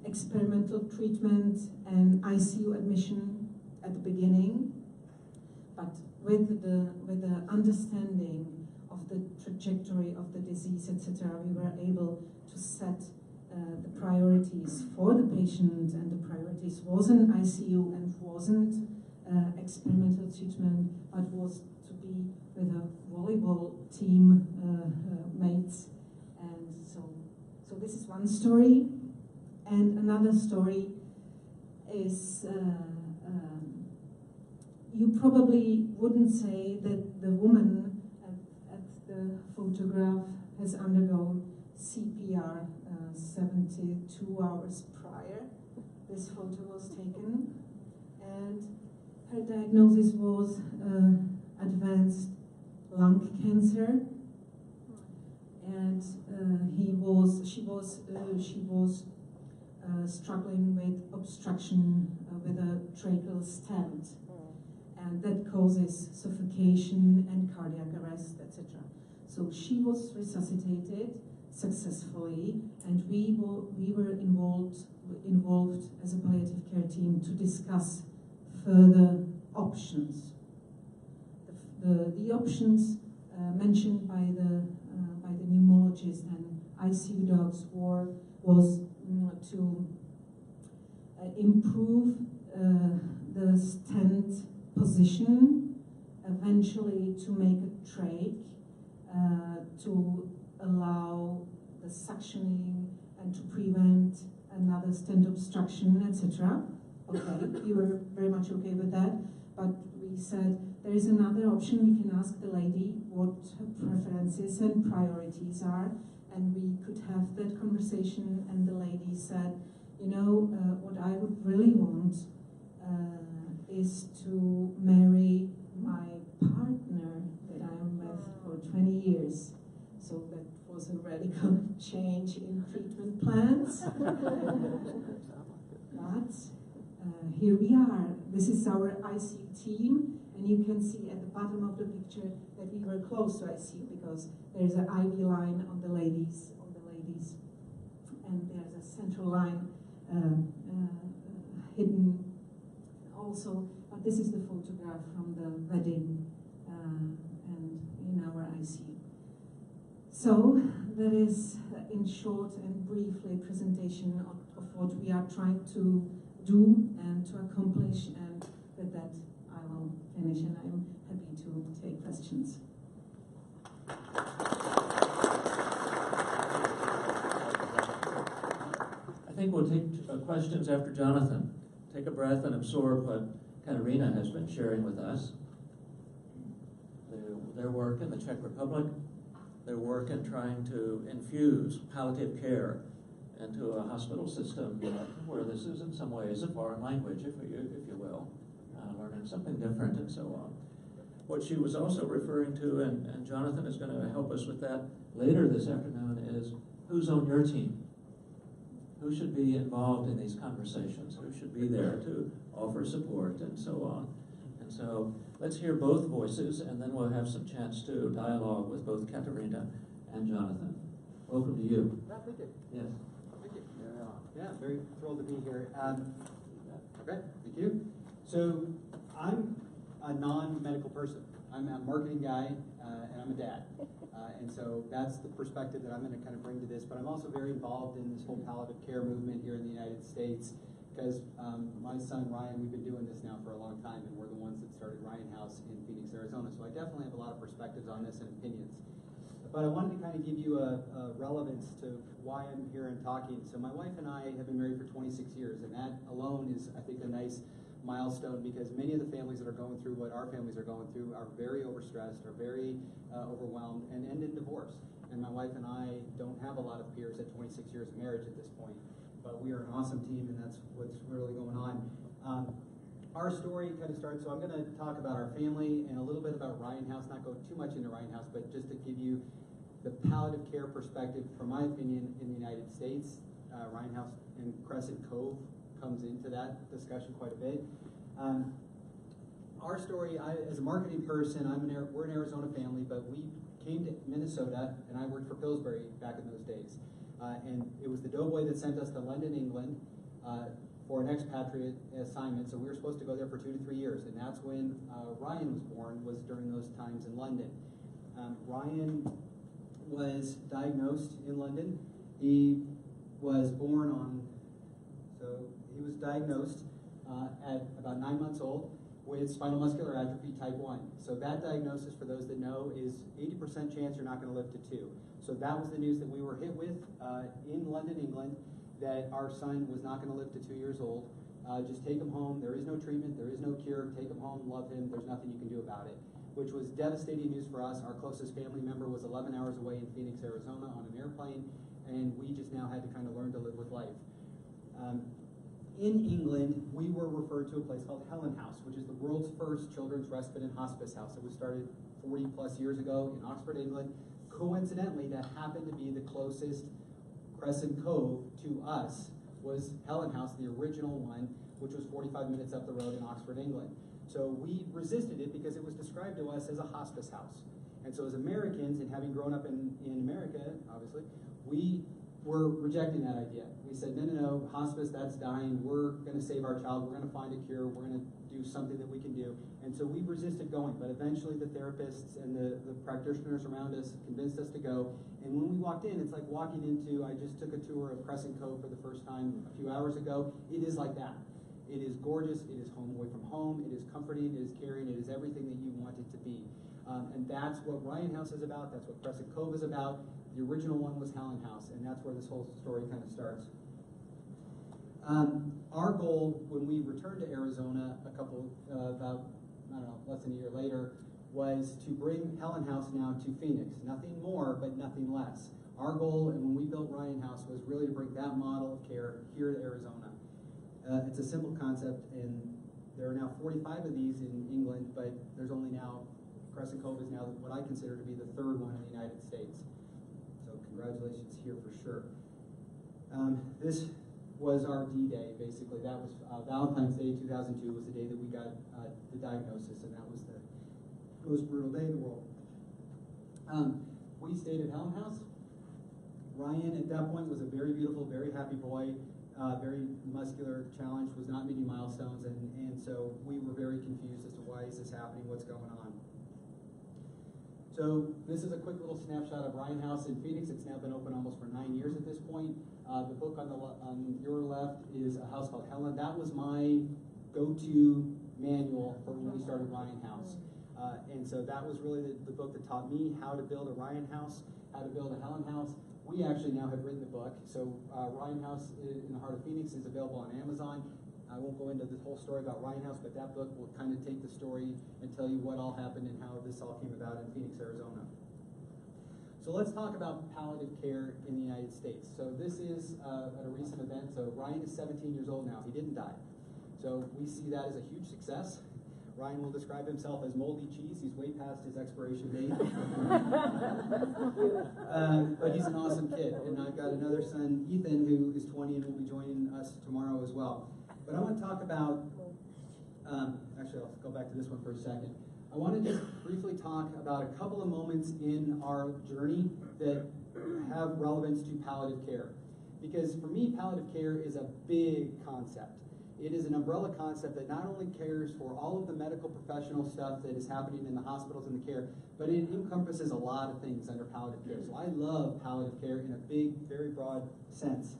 experimental treatment and ICU admission at the beginning, but with the understanding of the trajectory of the disease, etc., we were able to set the priorities for the patient, and the priorities wasn't ICU and wasn't experimental treatment, but was to be with a volleyball team mates. And so this is one story, and another story is you probably wouldn't say that the woman at the photograph has undergone CPR 72 hours prior. This photo was taken, and her diagnosis was advanced lung cancer, and she was struggling with obstruction with a tracheal stent, and that causes suffocation and cardiac arrest, etc. So she was resuscitated successfully, and we were involved as a palliative care team to discuss further options. The options mentioned by the pneumologist and ICU docs was to improve the stent position, eventually to make a trach, to allow the suctioning and to prevent another stent obstruction, etc. Okay, we were very much okay with that, but we said there is another option. We can ask the lady what her preferences and priorities are, and we could have that conversation, and the lady said, you know, what I would really want is to marry my partner that I'm with for 20 years. So that was was a radical change in treatment plans. But here we are. This is our ICU team, and you can see at the bottom of the picture that we were close to ICU because there's an IV line on the ladies, and there's a central line hidden also. But this is the photograph from the wedding and in our ICU. So that is, in short and briefly, a presentation of what we are trying to do and to accomplish, and with that I will finish, and I'm happy to take questions. I think we'll take questions after Jonathan. Take a breath and absorb what Katerina has been sharing with us. Their work in the Czech Republic, their work in trying to infuse palliative care into a hospital system where this is in some ways a foreign language, if you will, learning something different and so on. What she was also referring to, and Jonathan is going to help us with that later this afternoon, is who's on your team? Who should be involved in these conversations? Who should be there to offer support and so on? And so let's hear both voices, and then we'll have some chance to dialogue with both Katerina and Jonathan. Welcome to you. Thank you. Yes. Thank you. Yeah, very thrilled to be here. Okay, thank you. So I'm a non-medical person. I'm a marketing guy, and I'm a dad. And so that's the perspective that I'm going to kind of bring to this. But I'm also very involved in this whole palliative care movement here in the United States because my son Ryan, we've been doing this now for a long time, and we're the ones that started Ryan House in Phoenix, Arizona. So I definitely have a lot of perspectives on this and opinions. But I wanted to kind of give you a relevance to why I'm here and talking. So my wife and I have been married for 26 years, and that alone is, I think, a nice milestone because many of the families that are going through what our families are going through are very overstressed, are very overwhelmed, and end in divorce. And my wife and I don't have a lot of peers at 26 years of marriage at this point, but we are an awesome team, and that's what's really going on. Our story kind of starts, so I'm going to talk about our family and a little bit about Ryan House, not go too much into Ryan House, but just to give you the palliative care perspective, from my opinion, in the United States. Ryan House and Crescent Cove comes into that discussion quite a bit. Our story, as a marketing person, we're an Arizona family, but we came to Minnesota, and I worked for Pillsbury back in those days. And it was the doughboy that sent us to London, England, for an expatriate assignment. So we were supposed to go there for 2 to 3 years, and that's when Ryan was born, was during those times in London. Ryan was diagnosed in London. He was born he was diagnosed at about 9 months old with spinal muscular atrophy type 1. So that diagnosis, for those that know, is 80% chance you're not going to live to 2. So that was the news that we were hit with in London, England, that our son was not going to live to 2 years old. Just take him home. There is no treatment. There is no cure. Take him home. Love him. There's nothing you can do about it, which was devastating news for us. Our closest family member was 11 hours away in Phoenix, Arizona on an airplane, and we just now had to kind of learn to live with life. In England, we were referred to a place called Helen House, which is the world's first children's respite and hospice house. It was started 40 plus years ago in Oxford, England. Coincidentally, that happened to be the closest Crescent Cove to us was Helen House, the original one, which was 45 minutes up the road in Oxford, England. So we resisted it because it was described to us as a hospice house. And so as Americans, and having grown up in America, obviously, we were rejecting that idea. We said, no, hospice, that's dying. We're going to save our child. We're going to find a cure. We're going to do something that we can do. And so we resisted going. But eventually the therapists and the practitioners around us convinced us to go. And when we walked in, it's like walking into, I just took a tour of Crescent Cove for the first time a few hours ago. It is like that. It is gorgeous. It is home away from home. It is comforting. It is caring. It is everything that you want it to be. And that's what Ryan House is about. That's what Crescent Cove is about. The original one was Helen House, and that's where this whole story kind of starts. Our goal when we returned to Arizona less than a year later, was to bring Helen House now to Phoenix. Nothing more, but nothing less. Our goal, and when we built Ryan House, was really to bring that model of care here to Arizona. It's a simple concept, and there are now 45 of these in England, but there's only now, Crescent Cove is now what I consider to be the third one in the United States. So congratulations here for sure. This was our D-Day, basically. That was Valentine's Day 2002 was the day that we got the diagnosis, and that was the most brutal day in the world. We stayed at Helen House. Ryan, at that point, was a very beautiful, very happy boy, very muscular, challenged, was not meeting milestones, and so we were very confused as to why is this happening, what's going on. So this is a quick little snapshot of Ryan House in Phoenix. It's now been open almost for 9 years at this point. The book on your left is A House Called Helen. That was my go-to manual for when we started Ryan House. And so that was really the book that taught me how to build a Ryan House, how to build a Helen House. We actually now have written the book. So Ryan House in the heart of Phoenix is available on Amazon. I won't go into the whole story about Ryan House, but that book will kind of take the story and tell you what all happened and how this all came about in Phoenix, Arizona. So let's talk about palliative care in the United States. So this is at a recent event. So Ryan is 17 years old now. He didn't die. So we see that as a huge success. Ryan will describe himself as moldy cheese. He's way past his expiration date. But he's an awesome kid. And I've got another son, Ethan, who is 20 and will be joining us tomorrow as well. But I want to talk about, actually I'll go back to this one for a second. I want to just briefly talk about a couple of moments in our journey that have relevance to palliative care. Because for me, palliative care is a big concept. It is an umbrella concept that not only cares for all of the medical professional stuff that is happening in the hospitals and the care, but it encompasses a lot of things under palliative care. So I love palliative care in a big, very broad sense.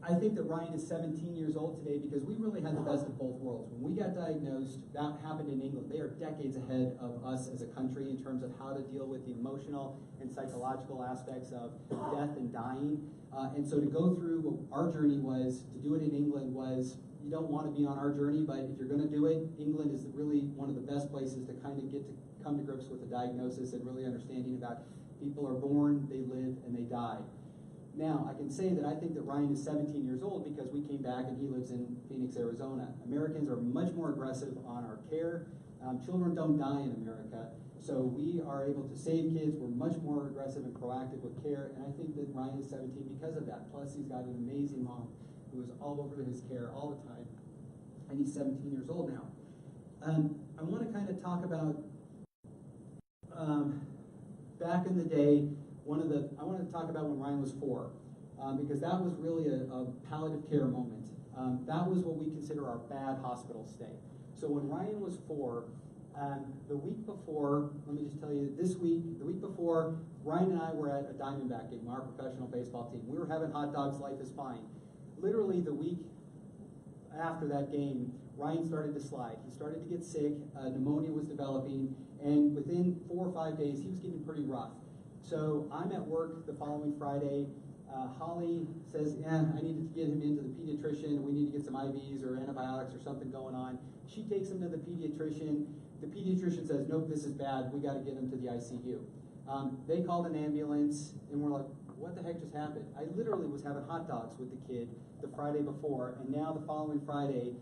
I think that Ryan is 17 years old today because we really had the best of both worlds. When we got diagnosed, that happened in England. They are decades ahead of us as a country in terms of how to deal with the emotional and psychological aspects of death and dying. And so to go through what our journey was, to do it in England was, you don't want to be on our journey, but if you're going to do it, England is really one of the best places to kind of get to come to grips with the diagnosis and really understanding about people are born, they live, and they die. Now, I can say that I think that Ryan is 17 years old because we came back and he lives in Phoenix, Arizona. Americans are much more aggressive on our care. Children don't die in America, so we are able to save kids. We're much more aggressive and proactive with care, and I think that Ryan is 17 because of that. Plus, he's got an amazing mom who is all over his care all the time, and he's 17 years old now. I want to kind of talk about back in the day. I wanted to talk about when Ryan was 4, because that was really a palliative care moment. That was what we consider our bad hospital stay. So when Ryan was 4, the week before, let me just tell you, the week before, Ryan and I were at a Diamondback game, our professional baseball team. We were having hot dogs, life is fine. Literally the week after that game, Ryan started to slide. He started to get sick, pneumonia was developing, and within 4 or 5 days, he was getting pretty rough. So I'm at work the following Friday. Holly says, I need to get him into the pediatrician. We need to get some IVs or antibiotics or something going on. She takes him to the pediatrician. The pediatrician says, nope, this is bad. We got to get him to the ICU. They called an ambulance, and we're like, what the heck just happened? I literally was having hot dogs with the kid the Friday before, and now the following Friday,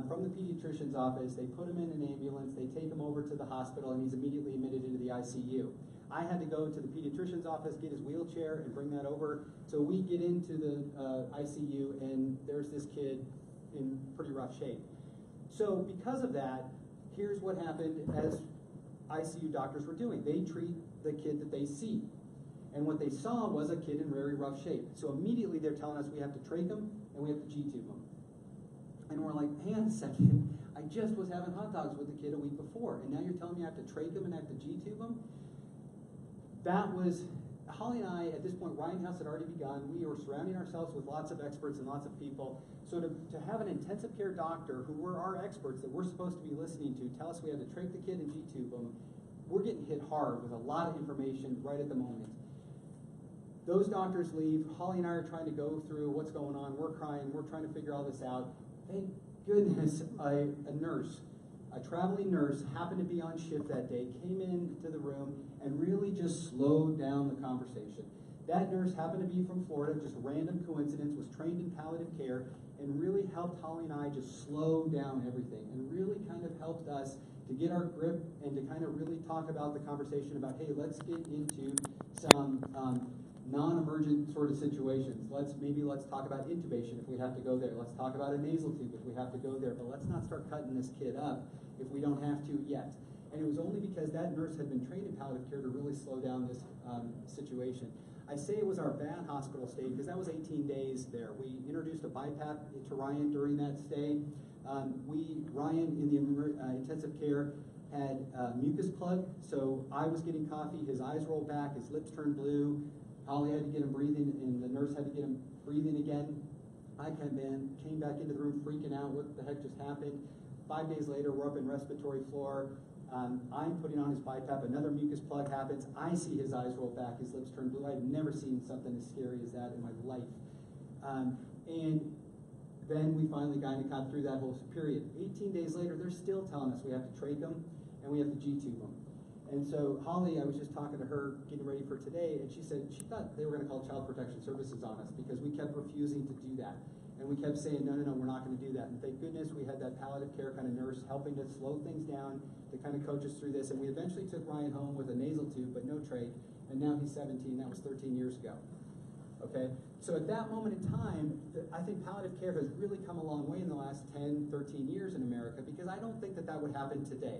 from the pediatrician's office, they put him in an ambulance, they take him over to the hospital, and he's immediately admitted into the ICU. I had to go to the pediatrician's office, get his wheelchair, and bring that over. So we get into the ICU, and there's this kid in pretty rough shape. So because of that, here's what happened as ICU doctors were doing. They treat the kid that they see. And what they saw was a kid in very rough shape. So immediately they're telling us we have to trach him and we have to Gtube him. And we're like, hang on a second. I just was having hot dogs with the kid a week before, and now you're telling me I have to trach him and I have to Gtube him? That was, Holly and I, at this point, Ryan House had already begun. We were surrounding ourselves with lots of experts and lots of people. So to have an intensive care doctor, who were our experts that we're supposed to be listening to, tell us we had to trach the kid and Gtube him, we're getting hit hard with a lot of information right at the moment. Those doctors leave. Holly and I are trying to go through what's going on. We're crying. We're trying to figure all this out. Thank goodness a nurse, a traveling nurse, happened to be on shift that day, came into the room and really just slowed down the conversation. That nurse happened to be from Florida, just random coincidence, was trained in palliative care, and really helped Holly and I just slow down everything, and really kind of helped us to get our grip and to kind of really talk about the conversation about, hey, let's get into some non-emergent sort of situations. Let's talk about intubation if we have to go there. Let's talk about a nasal tube if we have to go there. But let's not start cutting this kid up if we don't have to yet. And it was only because that nurse had been trained in palliative care to really slow down this situation. I say it was our bad hospital stay because that was 18 days there. We introduced a BiPAP to Ryan during that stay. Ryan in the intensive care had mucus plug, so I was getting coffee, his eyes rolled back, his lips turned blue. Holly had to get him breathing, and the nurse had to get him breathing again. I came back into the room freaking out, what the heck just happened? 5 days later, we're up in respiratory floor. I'm putting on his BiPAP, another mucus plug happens. I see his eyes roll back, his lips turn blue. I've never seen something as scary as that in my life. And then we finally got through that whole period. 18 days later, they're still telling us we have to trach them and we have to Gtube them. And so Holly, I was just talking to her, getting ready for today, and she said she thought they were going to call Child Protection Services on us because we kept refusing to do that. And we kept saying, no, we're not going to do that. And thank goodness we had that palliative care kind of nurse helping to slow things down, to kind of coach us through this. And we eventually took Ryan home with a nasal tube, but no trach. And now he's 17. That was 13 years ago. Okay? So at that moment in time, I think palliative care has really come a long way in the last 10, 13 years in America because I don't think that that would happen today.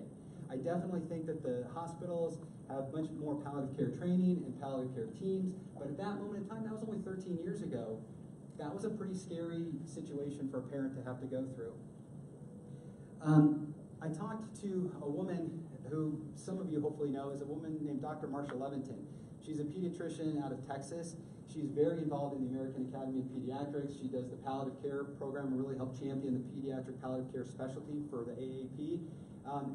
I definitely think that the hospitals have much more palliative care training and palliative care teams. But at that moment in time, that was only 13 years ago. That was a pretty scary situation for a parent to have to go through. I talked to a woman who some of you hopefully know is a woman named Dr. Marsha Leventon. She's a pediatrician out of Texas. She's very involved in the American Academy of Pediatrics. She does the palliative care program and really helped champion the pediatric palliative care specialty for the AAP.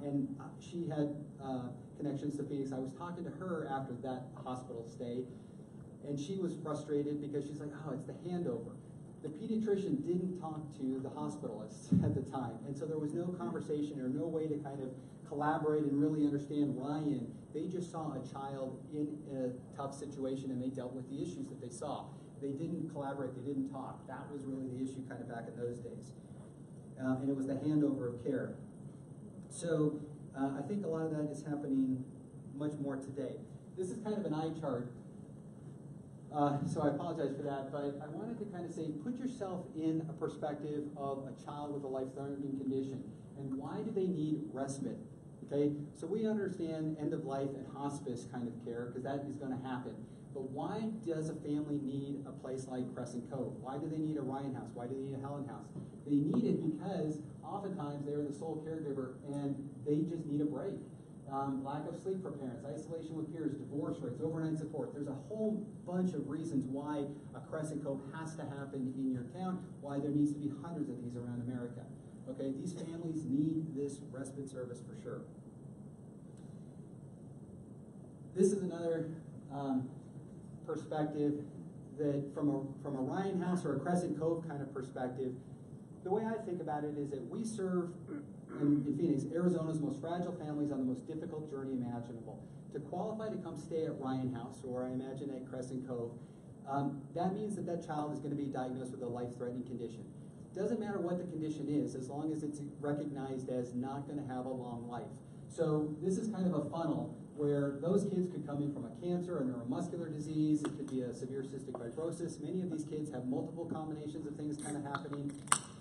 And she had connections to Phoenix. I was talking to her after that hospital stay, and she was frustrated because she's like, oh, it's the handover. The pediatrician didn't talk to the hospitalists at the time, and so there was no conversation or no way to kind of collaborate and really understand Ryan. They just saw a child in a tough situation, and they dealt with the issues that they saw. They didn't collaborate, they didn't talk. That was really the issue kind of back in those days. And it was the handover of care. So I think a lot of that is happening much more today. This is kind of an eye chart. So I apologize for that, but I wanted to kind of say, put yourself in a perspective of a child with a life-threatening condition, and why do they need respite? Okay, so we understand end of life and hospice kind of care, because that is going to happen. But why does a family need a place like Crescent Cove? Why do they need a Ryan House? Why do they need a Helen House? They need it because oftentimes they're the sole caregiver and they just need a break. Lack of sleep for parents, isolation with peers, divorce rates, overnight support. There's a whole bunch of reasons why a Crescent Cove has to happen in your town, why there needs to be hundreds of these around America. Okay, these families need this respite service for sure. This is another perspective that from a Ryan House or a Crescent Cove kind of perspective, the way I think about it is that we serve in Phoenix, Arizona's most fragile families on the most difficult journey imaginable. To qualify to come stay at Ryan House, or I imagine at Crescent Cove, that means that that child is going to be diagnosed with a life-threatening condition. Doesn't matter what the condition is, as long as it's recognized as not going to have a long life. So this is kind of a funnel where those kids could come in from a cancer, a neuromuscular disease, it could be a severe cystic fibrosis. Many of these kids have multiple combinations of things kind of happening.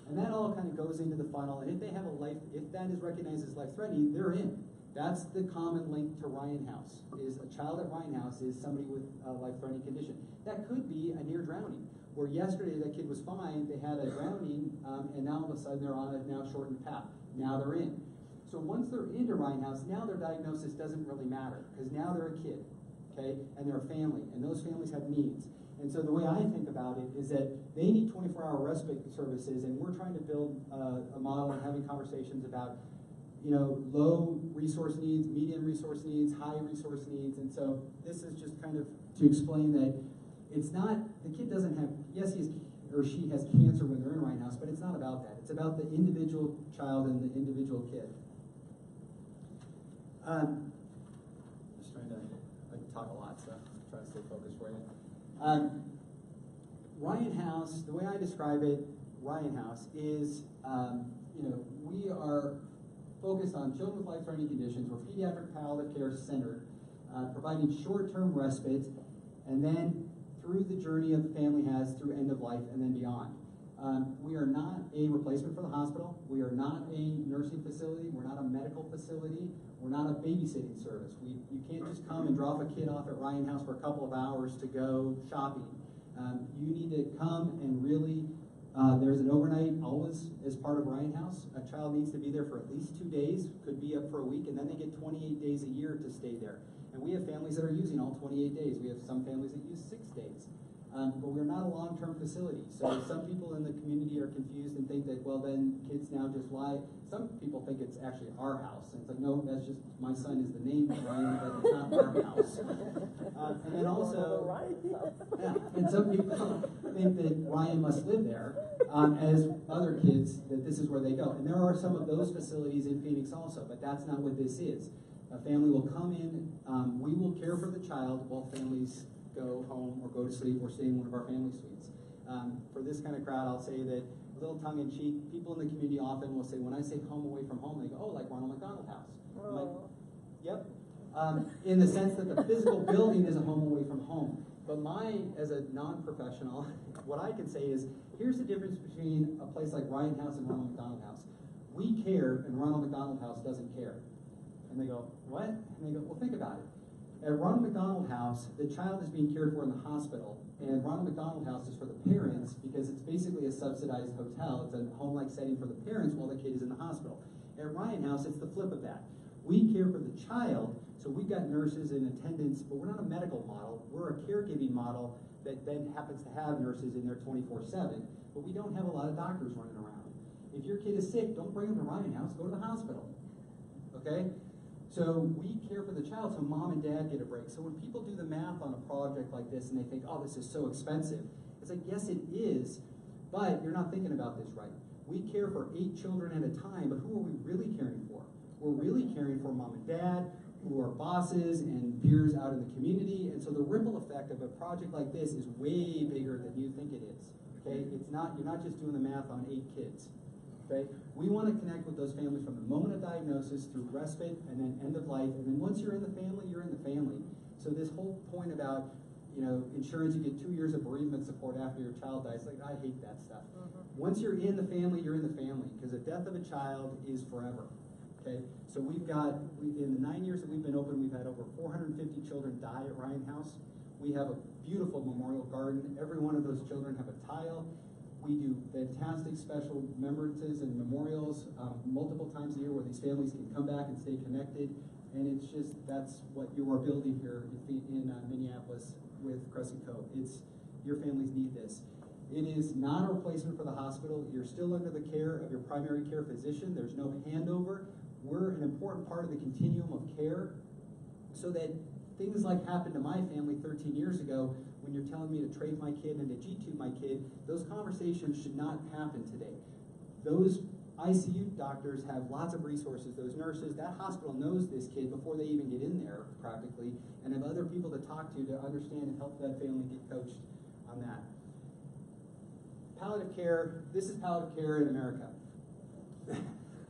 And that all kind of goes into the funnel. And if they have a life, if that is recognized as life-threatening, they're in. That's the common link to Ryan House, is a child at Ryan House is somebody with a life-threatening condition. That could be a near drowning, where yesterday that kid was fine, they had a drowning, and now all of a sudden they're on a now shortened path. Now they're in. So once they're into Ryan House, now their diagnosis doesn't really matter, because now they're a kid, okay, and they're a family, and those families have needs. And so the way I think about it is that they need 24-hour respite services, and we're trying to build a model and having conversations about, you know, low resource needs, medium resource needs, high resource needs. And so this is just kind of to explain that it's not, the kid doesn't have, yes, he or she has cancer when they're in Ryan House, but it's not about that. It's about the individual child and the individual kid. Just trying to, I talk a lot, so I'm trying to stay focused for you. Ryan House, the way I describe it, Ryan House is, you know, we are focused on children with life-threatening conditions. We're pediatric palliative care centered, providing short-term respite, and then through the journey that the family has through end of life and then beyond. We are not a replacement for the hospital. We are not a nursing facility. We're not a medical facility. We're not a babysitting service. You can't just come and drop a kid off at Ryan House for a couple of hours to go shopping. You need to come and really, there's an overnight always as part of Ryan House. A child needs to be there for at least 2 days, could be up for a week, and then they get 28 days a year to stay there. And we have families that are using all 28 days. We have some families that use 6 days. But we're not a long-term facility. So some people in the community are confused and think that, well, then kids now just lie. Some people think it's actually our house. And it's like, no, that's just, my son is the name Ryan, but it's not our house. And then also, yeah, and some people think that Ryan must live there, as other kids, that this is where they go. And there are some of those facilities in Phoenix also, but that's not what this is. A family will come in, we will care for the child while families go home or go to sleep or stay in one of our family suites. For this kind of crowd, I'll say that, a little tongue-in-cheek, people in the community often will say, when I say home away from home, they go, oh, like Ronald McDonald House. I'm like, yep. In the sense that the physical building is a home away from home. But as a non-professional, what I can say is, here's the difference between a place like Ryan House and Ronald McDonald House. We care, and Ronald McDonald House doesn't care. And they go, what? And they go, well, think about it. At Ronald McDonald House, the child is being cared for in the hospital, and Ronald McDonald House is for the parents because it's basically a subsidized hotel. It's a home-like setting for the parents while the kid is in the hospital. At Ryan House, it's the flip of that. We care for the child, so we've got nurses and attendants, but we're not a medical model. We're a caregiving model that then happens to have nurses in there 24/7, but we don't have a lot of doctors running around. If your kid is sick, don't bring them to Ryan House, go to the hospital, okay? So we care for the child so mom and dad get a break. So when people do the math on a project like this and they think, oh, this is so expensive, it's like, yes, it is, but you're not thinking about this right. We care for 8 children at a time, but who are we really caring for? We're really caring for mom and dad, who are bosses and peers out in the community, and so the ripple effect of a project like this is way bigger than you think it is, okay? It's not, you're not just doing the math on 8 kids. Okay? We want to connect with those families from the moment of diagnosis through respite and then end of life. And then once you're in the family, you're in the family. So this whole point about, insurance, you get 2 years of bereavement support after your child dies. Like, I hate that stuff. Once you're in the family, you're in the family, because the death of a child is forever. Okay? So we've got, in the 9 years that we've been open, we've had over 450 children die at Ryan House. We have a beautiful memorial garden. Every one of those children have a tile. We do fantastic special remembrances and memorials multiple times a year where these families can come back and stay connected. And it's just, that's what you are building here in Minneapolis with Crescent Cove. Your families need this. It is not a replacement for the hospital. You're still under the care of your primary care physician. There's no handover. We're an important part of the continuum of care so that things like happened to my family 13 years ago, when you're telling me to trade my kid and to Gtube my kid, those conversations should not happen today. Those ICU doctors have lots of resources. Those nurses, that hospital knows this kid before they even get in there, practically, and have other people to talk to understand and help that family get coached on that. Palliative care, this is palliative care in America.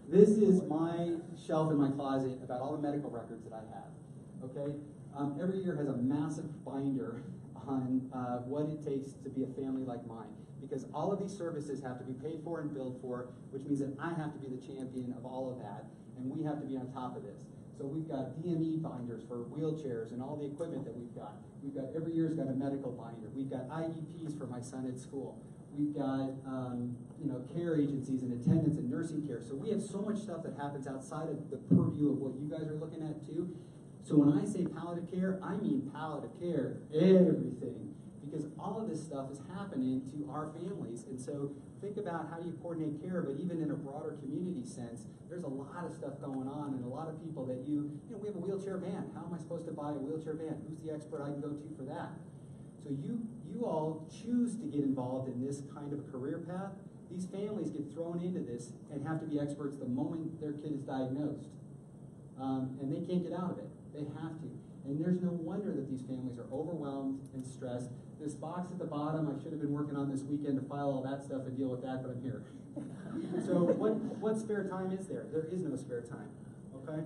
This is my shelf in my closet about all the medical records that I have, okay? Every year has a massive binder on what it takes to be a family like mine, because all of these services have to be paid for and billed for, which means that I have to be the champion of all of that, and we have to be on top of this. So we've got DME binders for wheelchairs and all the equipment that we've got. Every year's got a medical binder. We've got IEPs for my son at school. We've got care agencies and attendance and nursing care. So we have so much stuff that happens outside of the purview of what you guys are looking at too. So when I say palliative care, I mean palliative care, everything. Because all of this stuff is happening to our families. And so think about how you coordinate care, but even in a broader community sense, there's a lot of stuff going on and a lot of people that we have a wheelchair van. How am I supposed to buy a wheelchair van? Who's the expert I can go to for that? So you all choose to get involved in this kind of a career path. These families get thrown into this and have to be experts the moment their kid is diagnosed. And they can't get out of it. They have to. And there's no wonder that these families are overwhelmed and stressed. This box at the bottom, I should have been working on this weekend to file all that stuff and deal with that, but I'm here. So what spare time is there? There is no spare time, okay?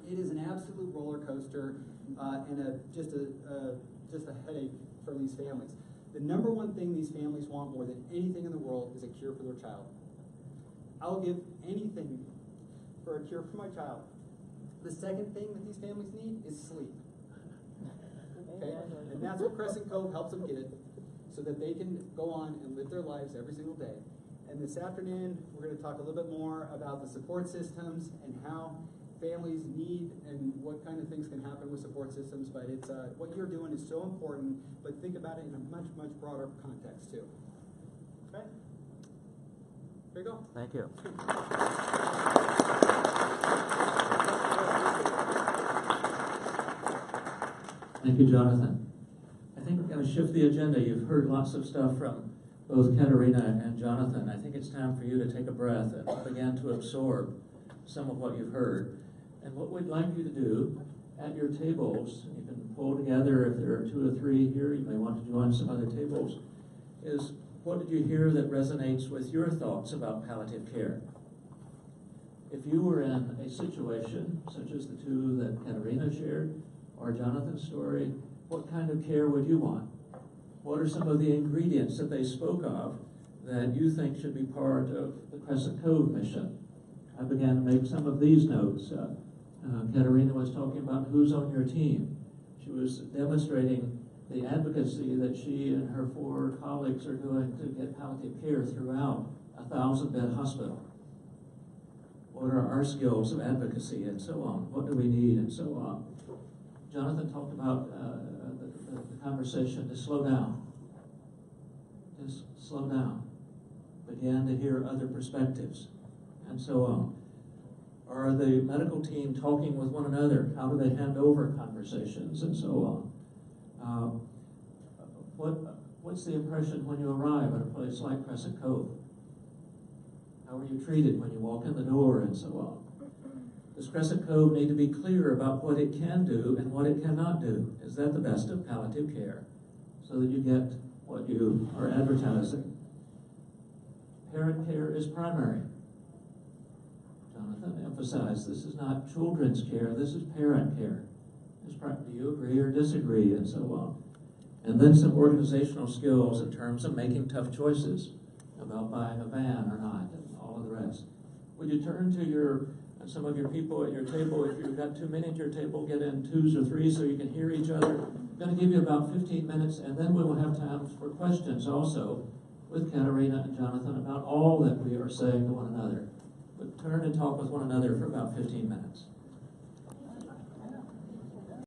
It is an absolute roller coaster and just a headache for these families. The number one thing these families want more than anything in the world is a cure for their child. I'll give anything for a cure for my child. The second thing that these families need is sleep. Okay? And that's what Crescent Cove helps them get, so that they can go on and live their lives every single day. And this afternoon, we're going to talk a little bit more about the support systems and how families need and what kind of things can happen with support systems. But it's what you're doing is so important, but think about it in a much, much broader context too. Okay? Here you go. Thank you. Thank you, Jonathan. I think we're going to shift the agenda. You've heard lots of stuff from both Katerina and Jonathan. I think it's time for you to take a breath and begin to absorb some of what you've heard. And what we'd like you to do at your tables, you can pull together if there are 2 or 3 here, you may want to join some other tables, is what did you hear that resonates with your thoughts about palliative care? If you were in a situation such as the 2 that Katerina shared, or Jonathan's story, what kind of care would you want? What are some of the ingredients that they spoke of that you think should be part of the Crescent Cove mission? I began to make some of these notes. Katerina was talking about who's on your team. She was demonstrating the advocacy that she and her 4 colleagues are doing to get palliative care throughout a 1,000-bed hospital. What are our skills of advocacy and so on? What do we need and so on? Jonathan talked about the conversation to slow down. Just slow down. Begin to hear other perspectives and so on. Are the medical team talking with one another? How do they hand over conversations and so on? What's the impression when you arrive at a place like Crescent Cove? How are you treated when you walk in the door and so on? Does Crescent Cove need to be clear about what it can do and what it cannot do? Is that the best of palliative care? So that you get what you are advertising. Parent care is primary. Jonathan emphasized this is not children's care, this is parent care. Do you agree or disagree and so on? And then some organizational skills in terms of making tough choices about buying a van or not and all of the rest. Would you turn to some of your people at your table? If you've got too many at your table, get in 2s or 3s so you can hear each other. I'm going to give you about 15 minutes, and then we will have time for questions also with Katerina and Jonathan about all that we are saying to one another. But turn and talk with one another for about 15 minutes.